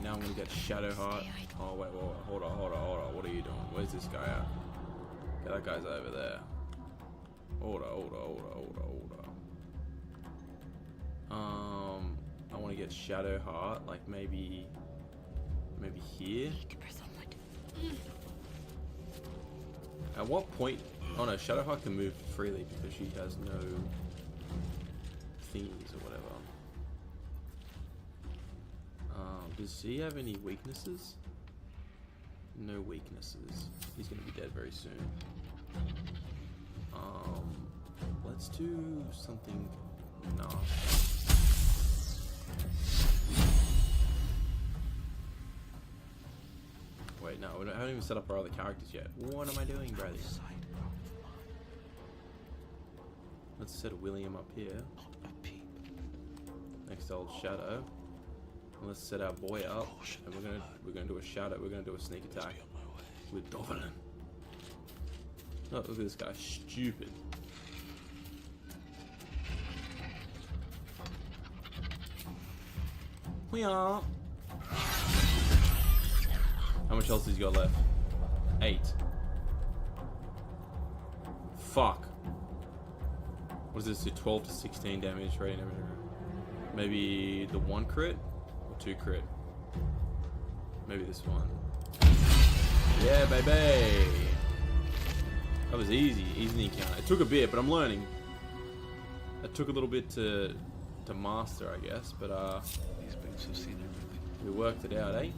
Okay, now I'm gonna get Shadow Heart. Oh wait, hold on. What are you doing? Where's this guy at? Okay, that guy's over there. Hold on. I want to get Shadow Heart, like maybe here. At what point? Oh no, Shadow Heart can move freely because she has no thingies or whatever. Does he have any weaknesses? No weaknesses. He's gonna be dead very soon. Let's do something nasty. Wait, no, I haven't even set up our other characters yet. What am I doing, brother? Let's set William up here. Next to old Shadow. And let's set our boy up. And we're gonna do a Shadow. We're gonna do a sneak attack with Dovelin. Oh, look at this guy, stupid. We are. How much else has he got left? 8. Fuck. What does this do? 12 to 16 damage, right? Maybe the 1 crit or 2 crit. Maybe this one. Yeah, baby. That was easy encounter. It took a bit, but I'm learning. It took a little bit to master, I guess, but These boots have seen everything. we worked it out, eh?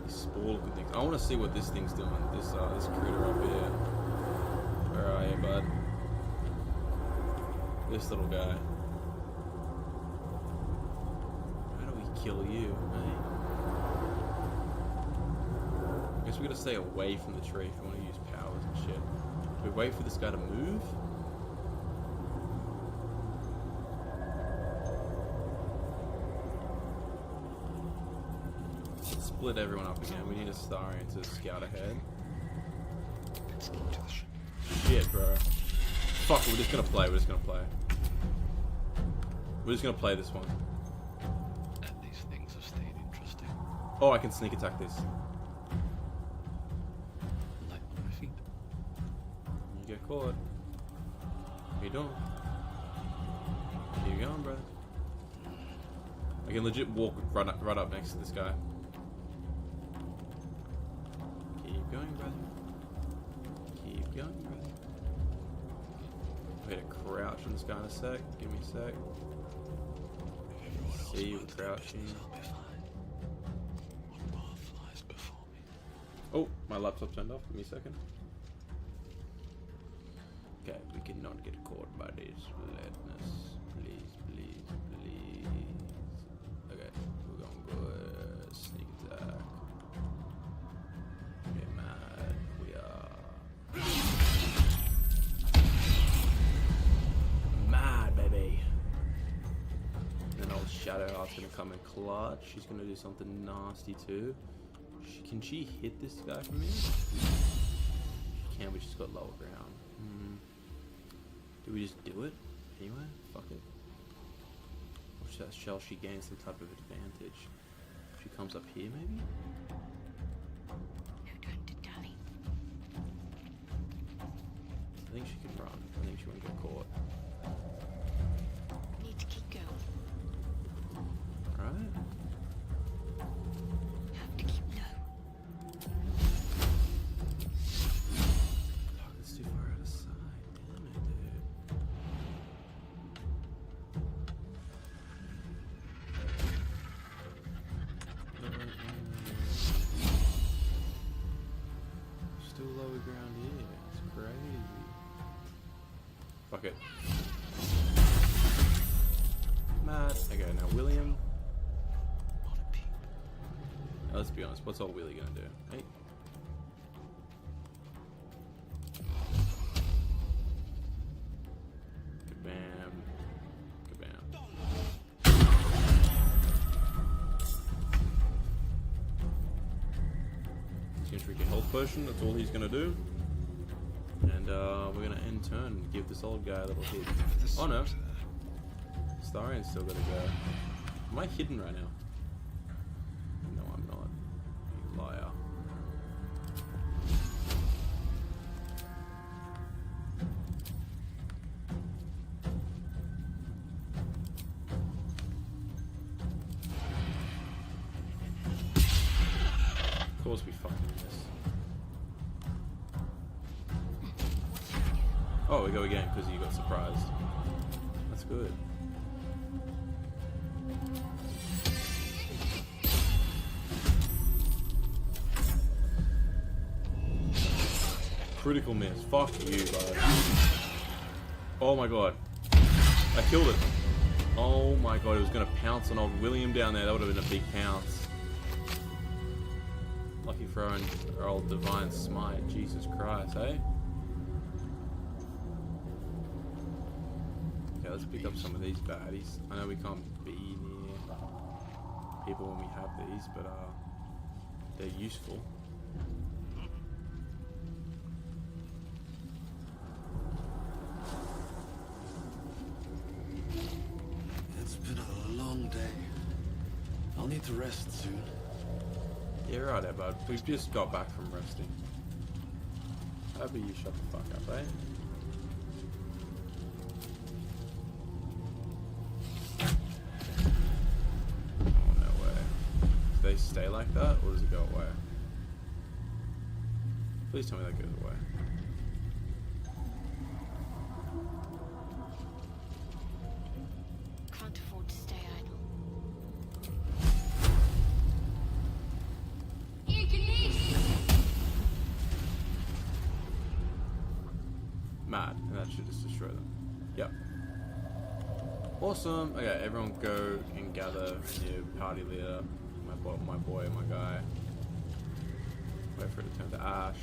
These spore looking things. I want to see what this thing's doing. This critter up here. Where are you, bud? This little guy. How do we kill you, eh? I guess we gotta stay away from the tree if we want to use powers and shit. Do we wait for this guy to move? Let's split everyone up again. We need a Starian to scout ahead. Shit, bro. Fuck it, we're just gonna play. We're just gonna play this one. And these things have stayed interesting. Oh, I can sneak attack this. Light on my feet. You get caught. What are you doing? Keep going, brother. I can legit walk right up next to this guy. Keep going, brother. Keep going, brother. I'm gonna crouch on this guy in a sec. Give me a sec. See, we're crouching. Oh, my laptop turned off. Give me a second. Okay, we cannot get caught by this madness. Please. Okay, we're going good. Sneak attack. Okay, mad. We are mad, baby. And then old Shadow Heart's gonna come in clutch. She's gonna do something nasty too. Can she hit this guy from here? She can, but she's got lower ground. Do we just do it? Anyway? Fuck it. Or shall she gain some type of advantage? She comes up here, maybe? I think she can run. I think she won't get caught. Need to keep going. Alright. Have to keep low. Fuck, it's too far out of sight. Damn it, dude. Still lower ground here. It's crazy. Fuck it. Matt. Okay, now William. Now, let's be honest. What's old Willie gonna do? Hey. Kabam. Kabam. He's gonna drink a health potion. That's all he's gonna do. And we're gonna end turn and give this old guy a little hit. Oh no. Starian's still gotta go. Am I hidden right now? No, I'm not. You liar. Of course we fucking miss. Oh, we go again because you got surprised. That's good. Critical miss. Fuck you, bud. Oh my god. I killed it. Oh my god, it was gonna pounce on old William down there. That would have been a big pounce. Lucky for our old divine smite. Jesus Christ, eh? Okay, let's pick up some of these baddies. I know we can't be near people when we have these, but they're useful. It's been a long day. I'll need to rest soon. Yeah, right there, bud. We've just got back from resting. How about you shut the fuck up, eh? Oh, no way. Do they stay like that, or does it go away? Please tell me that goes away. Can't afford to stay idle. Mad, and that should just destroy them. Yep. Awesome. Okay, everyone go and gather near party leader. My boy, my guy. Wait for it to turn to ash.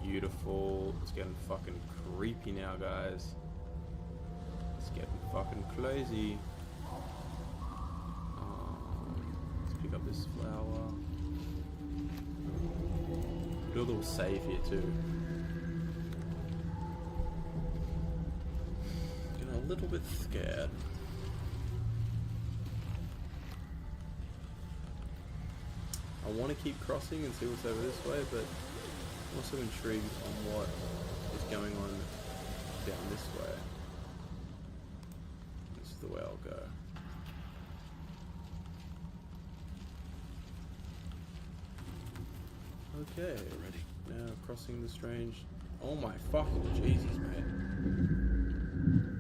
Beautiful. It's getting fucking creepy now, guys. It's getting fucking crazy. Let's pick up this flower. Do a little save here too. Getting a little bit scared. I want to keep crossing and see what's over this way, but I'm also intrigued on what is going on down this way. This is the way I'll go. Okay, ready. Now crossing the strange... Oh my fucking Jesus, mate.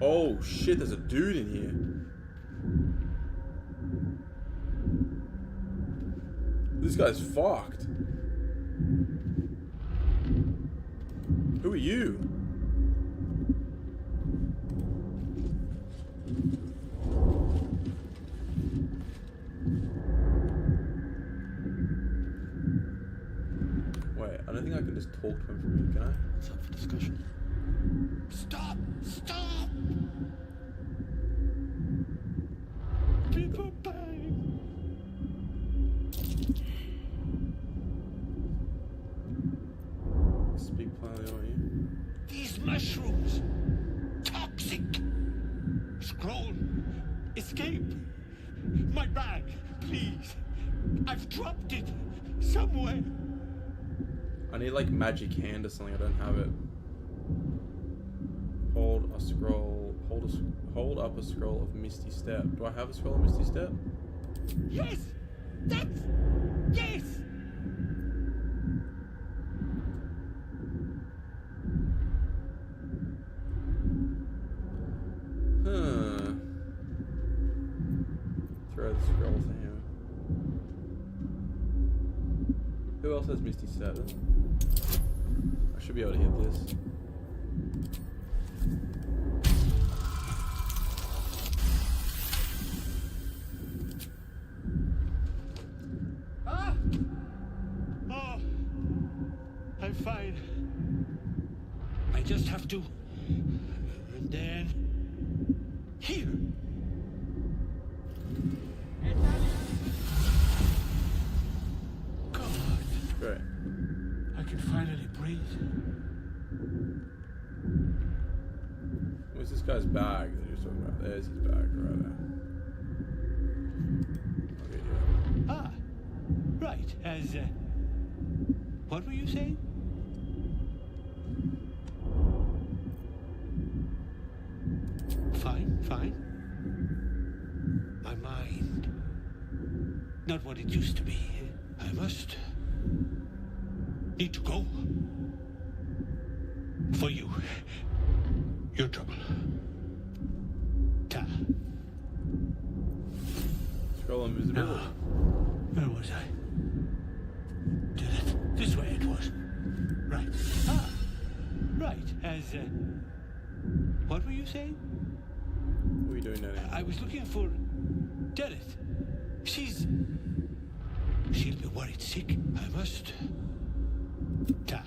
Oh shit, there's a dude in here. This guy's fucked. Who are you? Wait, I don't think I can just talk to him from here, can I? It's up for discussion. Stop! Stop! People pay. Speak plainly, aren't you? These mushrooms. Toxic. Scroll. Escape. My bag, please. I've dropped it somewhere. I need like magic hand or something. I don't have it. Hold a scroll. Hold up a scroll of Misty Step. Do I have a scroll of Misty Step? Yes. That's. Yes. Huh. Throw the scroll to him. Who else has Misty Step? I should be able to hit this. Ah! Oh, I'm fine. I just have to. And then. Here. God. Great. I can finally breathe. Where's this guy's bag that he was talking about? There's his bag right there. Right, as, what were you saying? Fine. My mind. Not what it used to be. I must need to go. For you. Your trouble. Ta. Scroll invisibility. Now, where was I? This way it was. Right. Ah. Right. As, what were you saying? What are you doing now? I was looking for Dereth. She'll be worried sick. I must. Ta.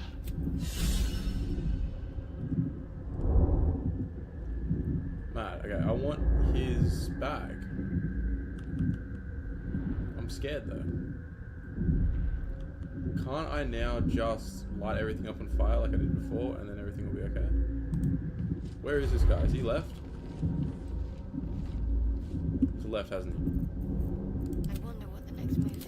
Matt, okay, I want his bag. I'm scared though. Can't I now just light everything up on fire like I did before and then everything will be okay? Where is this guy? Has he left? He's left, hasn't he? I wonder what the next move is.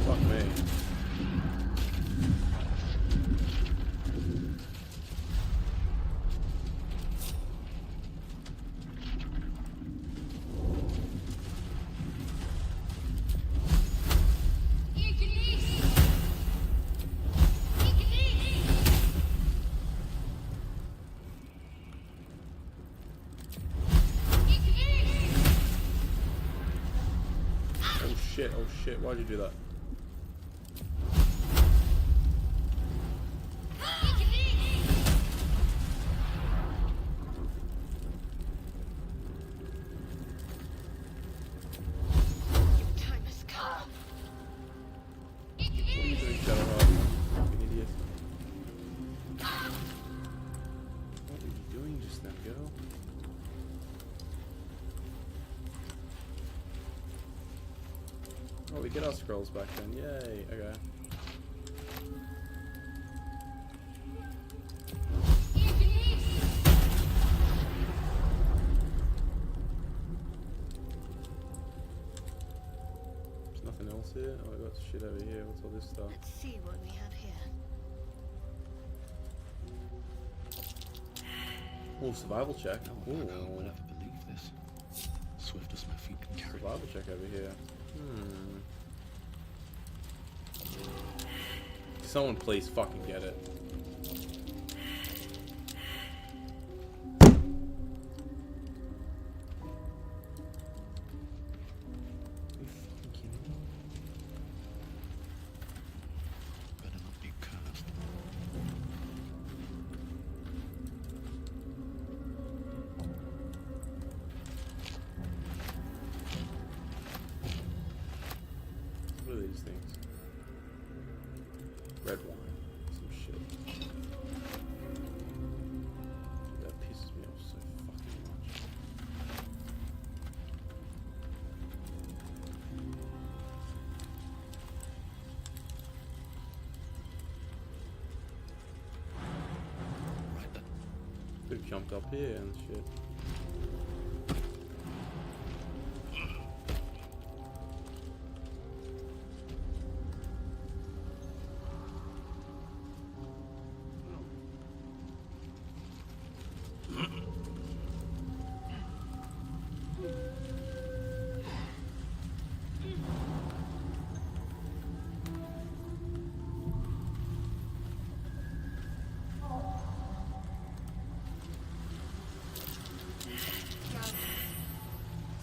Fuck me. Oh shit, why'd you do that? Time has come. What are you doing, Shadowheart? Fucking idiot. What were you doing just then, girl? Oh, we get our scrolls back then. Yay. Okay. There's nothing else here? Oh, I got shit over here. What's all this stuff? Let's see what we have here. Oh, survival check. No one will ever believe this. Swift as my feet can carry. Survival check over here. Someone please fucking get it. Better not be cursed. What are these things? Red wine. Some shit. That pisses me off so fucking much. Right then. Could have jumped up here and shit.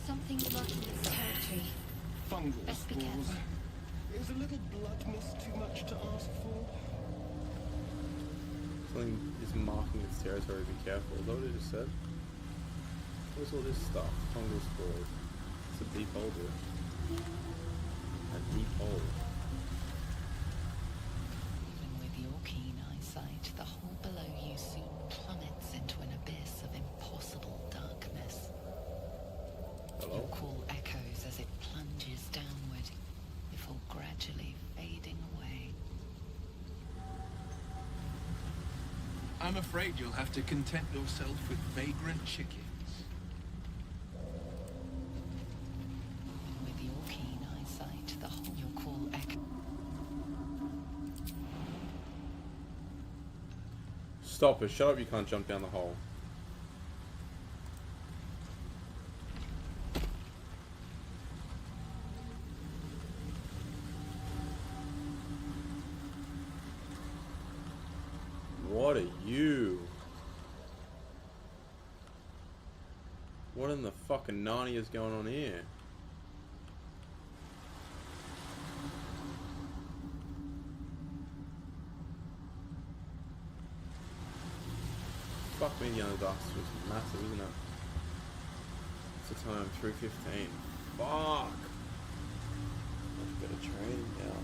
Something's marking this territory. Fungal Best be spores. careful. Is a little blood mist too much to ask for? Something is marking its territory, be careful. Is that what it just said? What's all this stuff? Fungal spores. It's a deep hole, dude. A deep hole. Even with your keen eyesight, the hole below you soon plummets into an abyss of impossible darkness. Hello? Your call echoes as it plunges downward, before gradually I'm afraid you'll have to content yourself with vagrant chickens. With your keen eyesight, the whole you'll call Stop it, shut up, you can't jump down the hole. What are you? What in the fucking Narnia is going on here? Fuck me, the Underdust was massive, isn't it? It's the time, 3:15. Fuck! I've got a train now.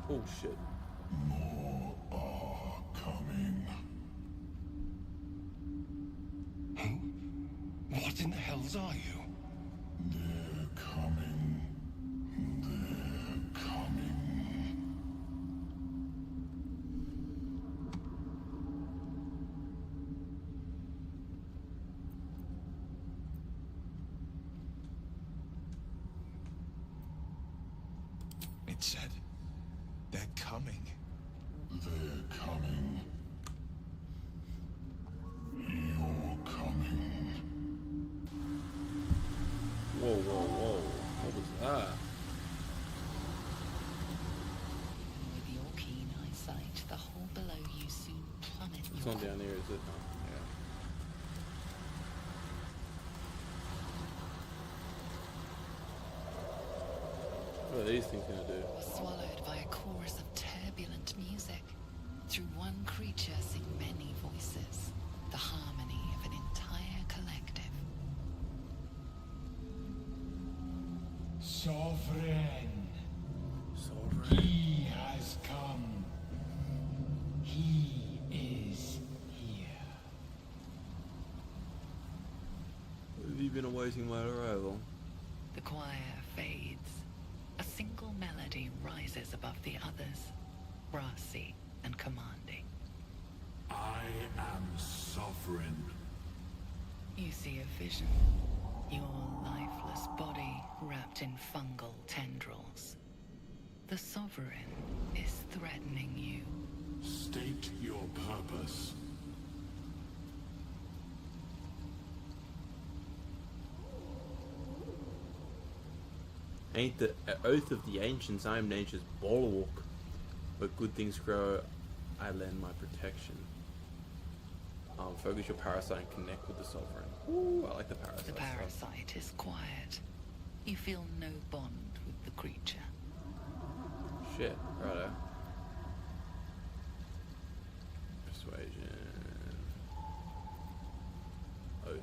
Oh shit. More are coming. Who? What in the hells are you? They're coming. They're coming. It said, they're coming. They're coming. You're coming. Whoa, whoa, whoa. What was that? With your keen eyesight, the hole below you soon plummets. It's not down there, is it? No. Yeah. What are these things gonna do? Swallowed by a chorus of turbulent music. Through one creature sing many voices, the harmony of an entire collective. Sovereign. Sovereign. He has come. He is here. Have you been awaiting my arrival? The choir fades. A single melody rises above the others, brassy and commanding. I am sovereign. You see a vision. Your lifeless body wrapped in fungal tendrils. The Sovereign is threatening you. State your purpose. Ain't the oath of the ancients, I am nature's bulwark. Where good things grow, I lend my protection. Focus your parasite and connect with the Sovereign. Ooh, I like the parasite. The parasite is quiet. You feel no bond with the creature. Shit, righto. Persuasion. Oath.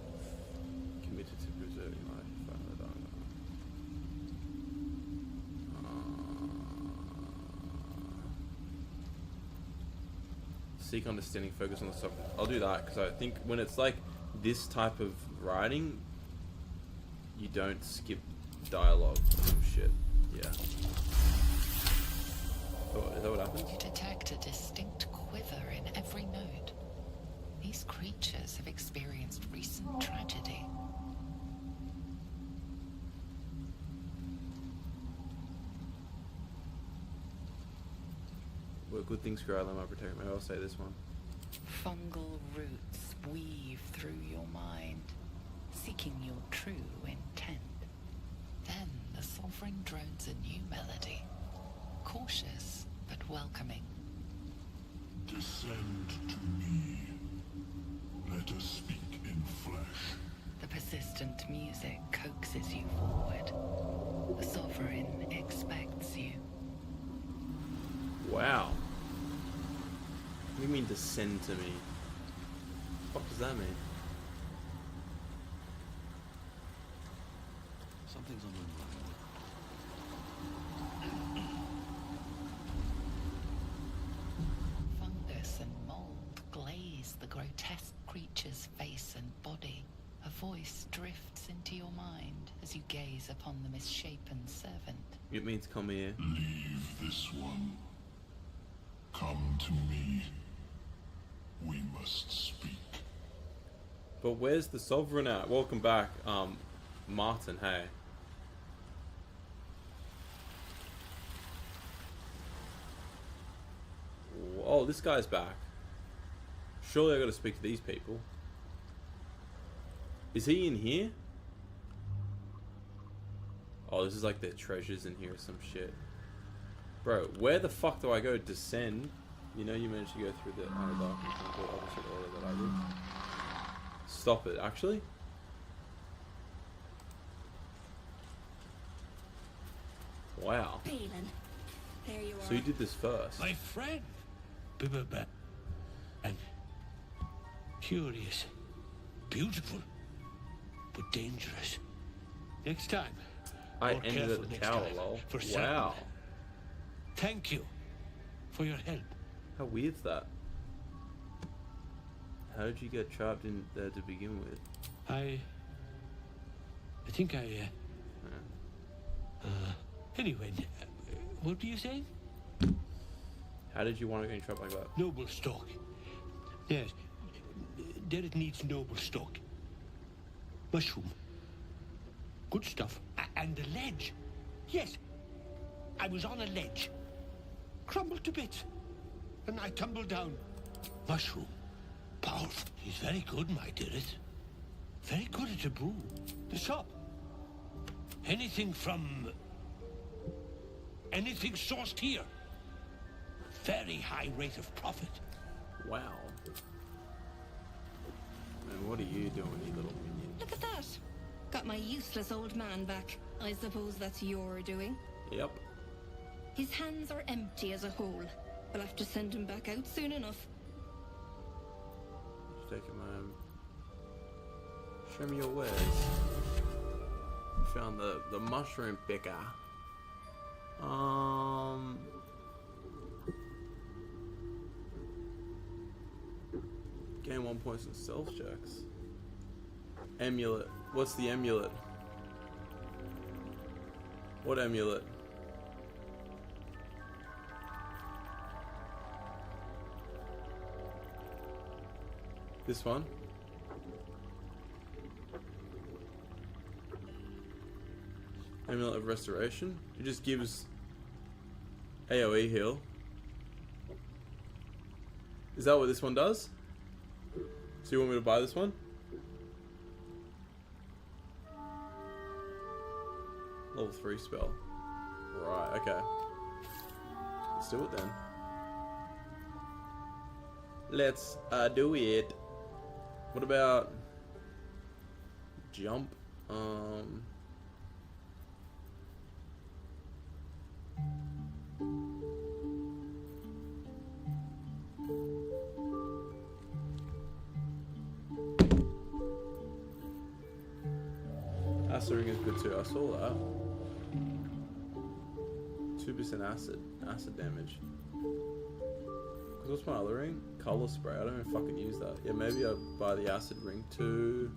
Committed to preserving life. Seek understanding, focus on the Sovereign. I'll do that, because I think when it's like this type of writing, you don't skip dialogue or some shit. Yeah. Oh, is that what happens? You detect a distinct quiver in every note. These creatures have experienced recent tragedy. Where good things grow, I let my protect. Maybe I'll say this one. Fungal roots weave through your mind, seeking your true intent. Then the Sovereign drones a new melody, cautious but welcoming. Descend to me. Let us speak in flesh. The persistent music coaxes you forward. The Sovereign expects you. Wow. What do you mean descend to me? What does that mean? as you gaze upon the misshapen servant. It means come here. Leave this one. Come to me. We must speak. But where's the Sovereign at? Welcome back, Martin, hey. Oh, this guy's back. Surely I gotta speak to these people. Is he in here? Oh, this is like their treasures in here or some shit. Bro, where the fuck do I go? Descend? You know you managed to go through the Underdark and kind of go opposite order that I did. Stop it, actually? Wow. Balin, there you are. So you did this first. My friend. And curious, beautiful, but dangerous. Next time. I More ended careful at the next tower, time, lol. for certain. Wow. Thank you for your help. How weird's that? How did you get trapped in there to begin with? I think anyway, what do you say? How did you want to get trapped like that? Noble stock. Yes, there it needs noble stock. Mushroom. Good stuff. And the ledge. Yes, I was on a ledge. Crumbled to bits. And I tumbled down. Mushroom. Powerful. He's very good, my dearest. Very good at a brew. The shop. Anything sourced here. Very high rate of profit. Wow. And what are you doing, you little minion? Look at that. Got my useless old man back. I suppose that's your doing. Yep. His hands are empty as a whole. We'll have to send him back out soon enough. Just take him home. Show me your wares. Found the mushroom picker. Gain 1 point in stealth checks. Amulet. What's the amulet? What amulet? This one? Amulet of Restoration. It just gives AoE heal. Is that what this one does? So you want me to buy this one? Level 3 spell. Right, okay. Let's do it then. Let's do it. What about jump? Acid ring is good too. I saw that. 2% acid damage. Cause what's my other ring? Color spray. I don't even fucking use that. Yeah, maybe I buy the acid ring too.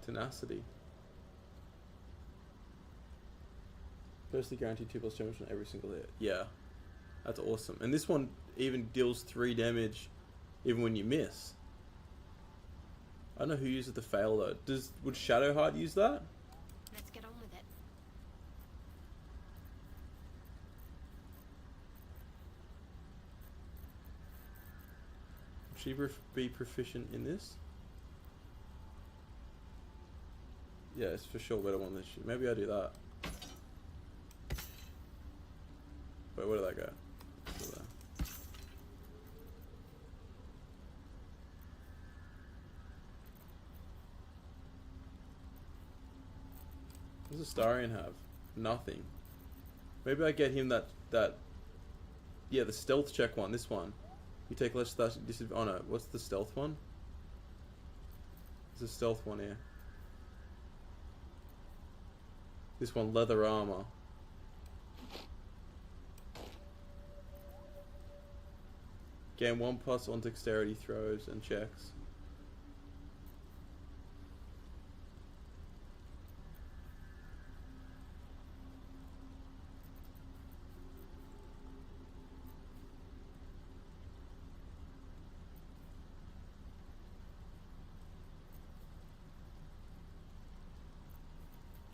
Tenacity. Firstly, guaranteed 2+ damage on every single hit. Yeah, that's awesome. And this one even deals 3 damage, even when you miss. I don't know who uses the fail though. Would Shadowheart use that? Let's get on with it. Would she be proficient in this? Yeah, it's for sure better one than she. Maybe I do that. Wait, where did that go? There. What does Astarion have? Nothing. Maybe I get him that yeah, the stealth check one, this one. You take less disadvantage. Oh no, what's the stealth one? There's a stealth one here. This one, leather armor. Gain 1+ on dexterity throws and checks.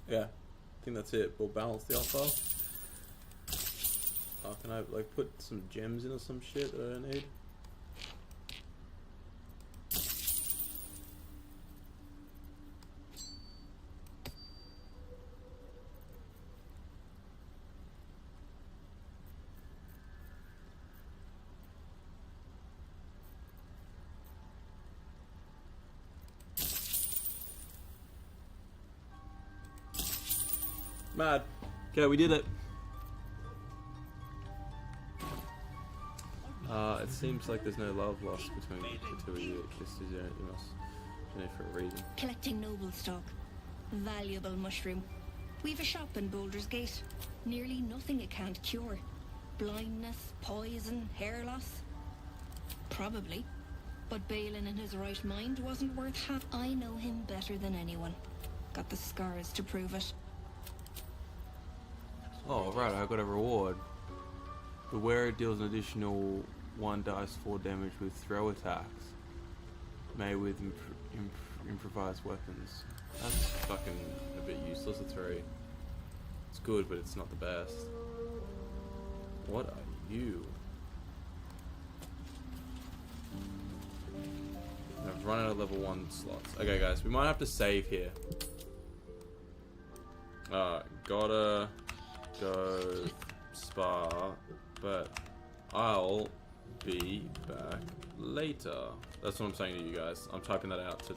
Yeah, I think that's it. We'll balance the offer. Can I like put some gems in or some shit that I don't need? Mad. Okay, we did it. It seems like there's no love lost between the two of you. It just is, you must do it for a reason. Collecting noble stock. Valuable mushroom. We've a shop in Baldur's Gate. Nearly nothing it can't cure. Blindness, poison, hair loss. Probably. But Balin in his right mind wasn't worth half. I know him better than anyone. Got the scars to prove it. Oh, right, I got a reward. The wearer deals an additional 1d4 damage with throw attacks made with improvised weapons. That's fucking a bit useless. It's good, but it's not the best. What are you? I've run out of level 1 slots. Okay, guys, we might have to save here. Gotta go spa, but I'll be back later. That's what I'm saying to you guys. I'm typing that out to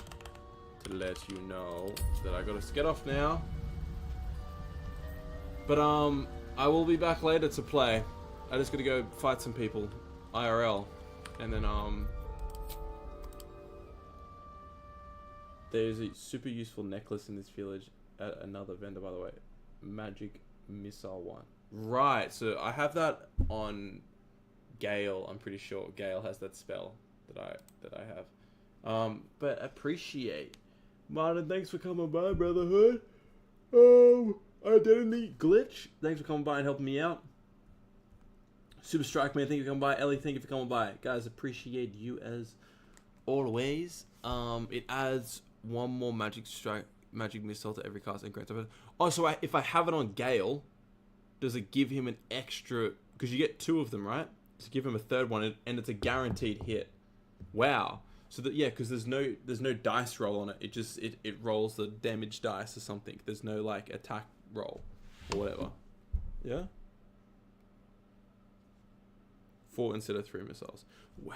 let you know that I gotta get off now. But I will be back later to play. I just gotta go fight some people IRL, and then there's a super useful necklace in this village at another vendor, by the way. Magic missile one. Right, so I have that on Gale. I'm pretty sure Gale has that spell that I have. But appreciate. Martin, thanks for coming by, Brotherhood. Identity Glitch, thanks for coming by and helping me out. Super Strike Man, thank you for coming by. Ellie, thank you for coming by. Guys, appreciate you as always. It adds one more magic missile to every cast and grants. Oh, so if I have it on Gale, does it give him an extra? Because you get 2 of them, right? To give him a 3rd one, and it's a guaranteed hit. Wow. So that, yeah, because there's no dice roll on it. It just it rolls the damage dice or something. There's no like attack roll or whatever. Yeah. 4 instead of 3 missiles. Wow.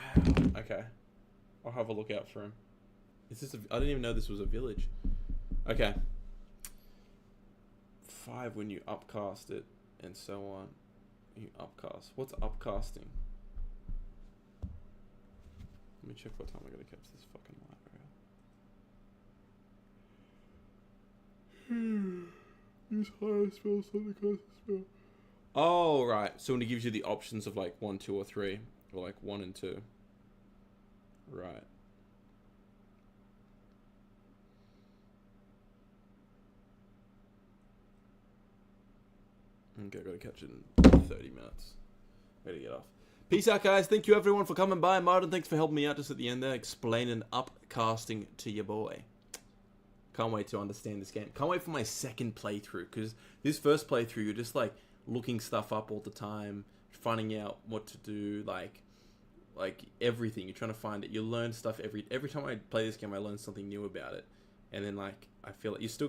Okay. I'll have a look out for him. Is this? I didn't even know this was a village. Okay. 5 when you upcast it, and so on. You upcast. What's upcasting? Let me check what time I gotta catch this fucking light rail. Use higher spells on the cast spell. Oh, right. So when it gives you the options of like 1, 2, or 3, or like 1 and 2. Right. Okay, I gotta catch it in 30 minutes. Gotta get off. Peace out, guys. Thank you, everyone, for coming by. Martin, thanks for helping me out just at the end there, explaining upcasting to your boy. Can't wait to understand this game. Can't wait for my second playthrough, because this first playthrough, you're just, like, looking stuff up all the time, finding out what to do, like everything. You're trying to find it. You learn stuff every time I play this game, I learn something new about it. And then, like, I feel like you're still gonna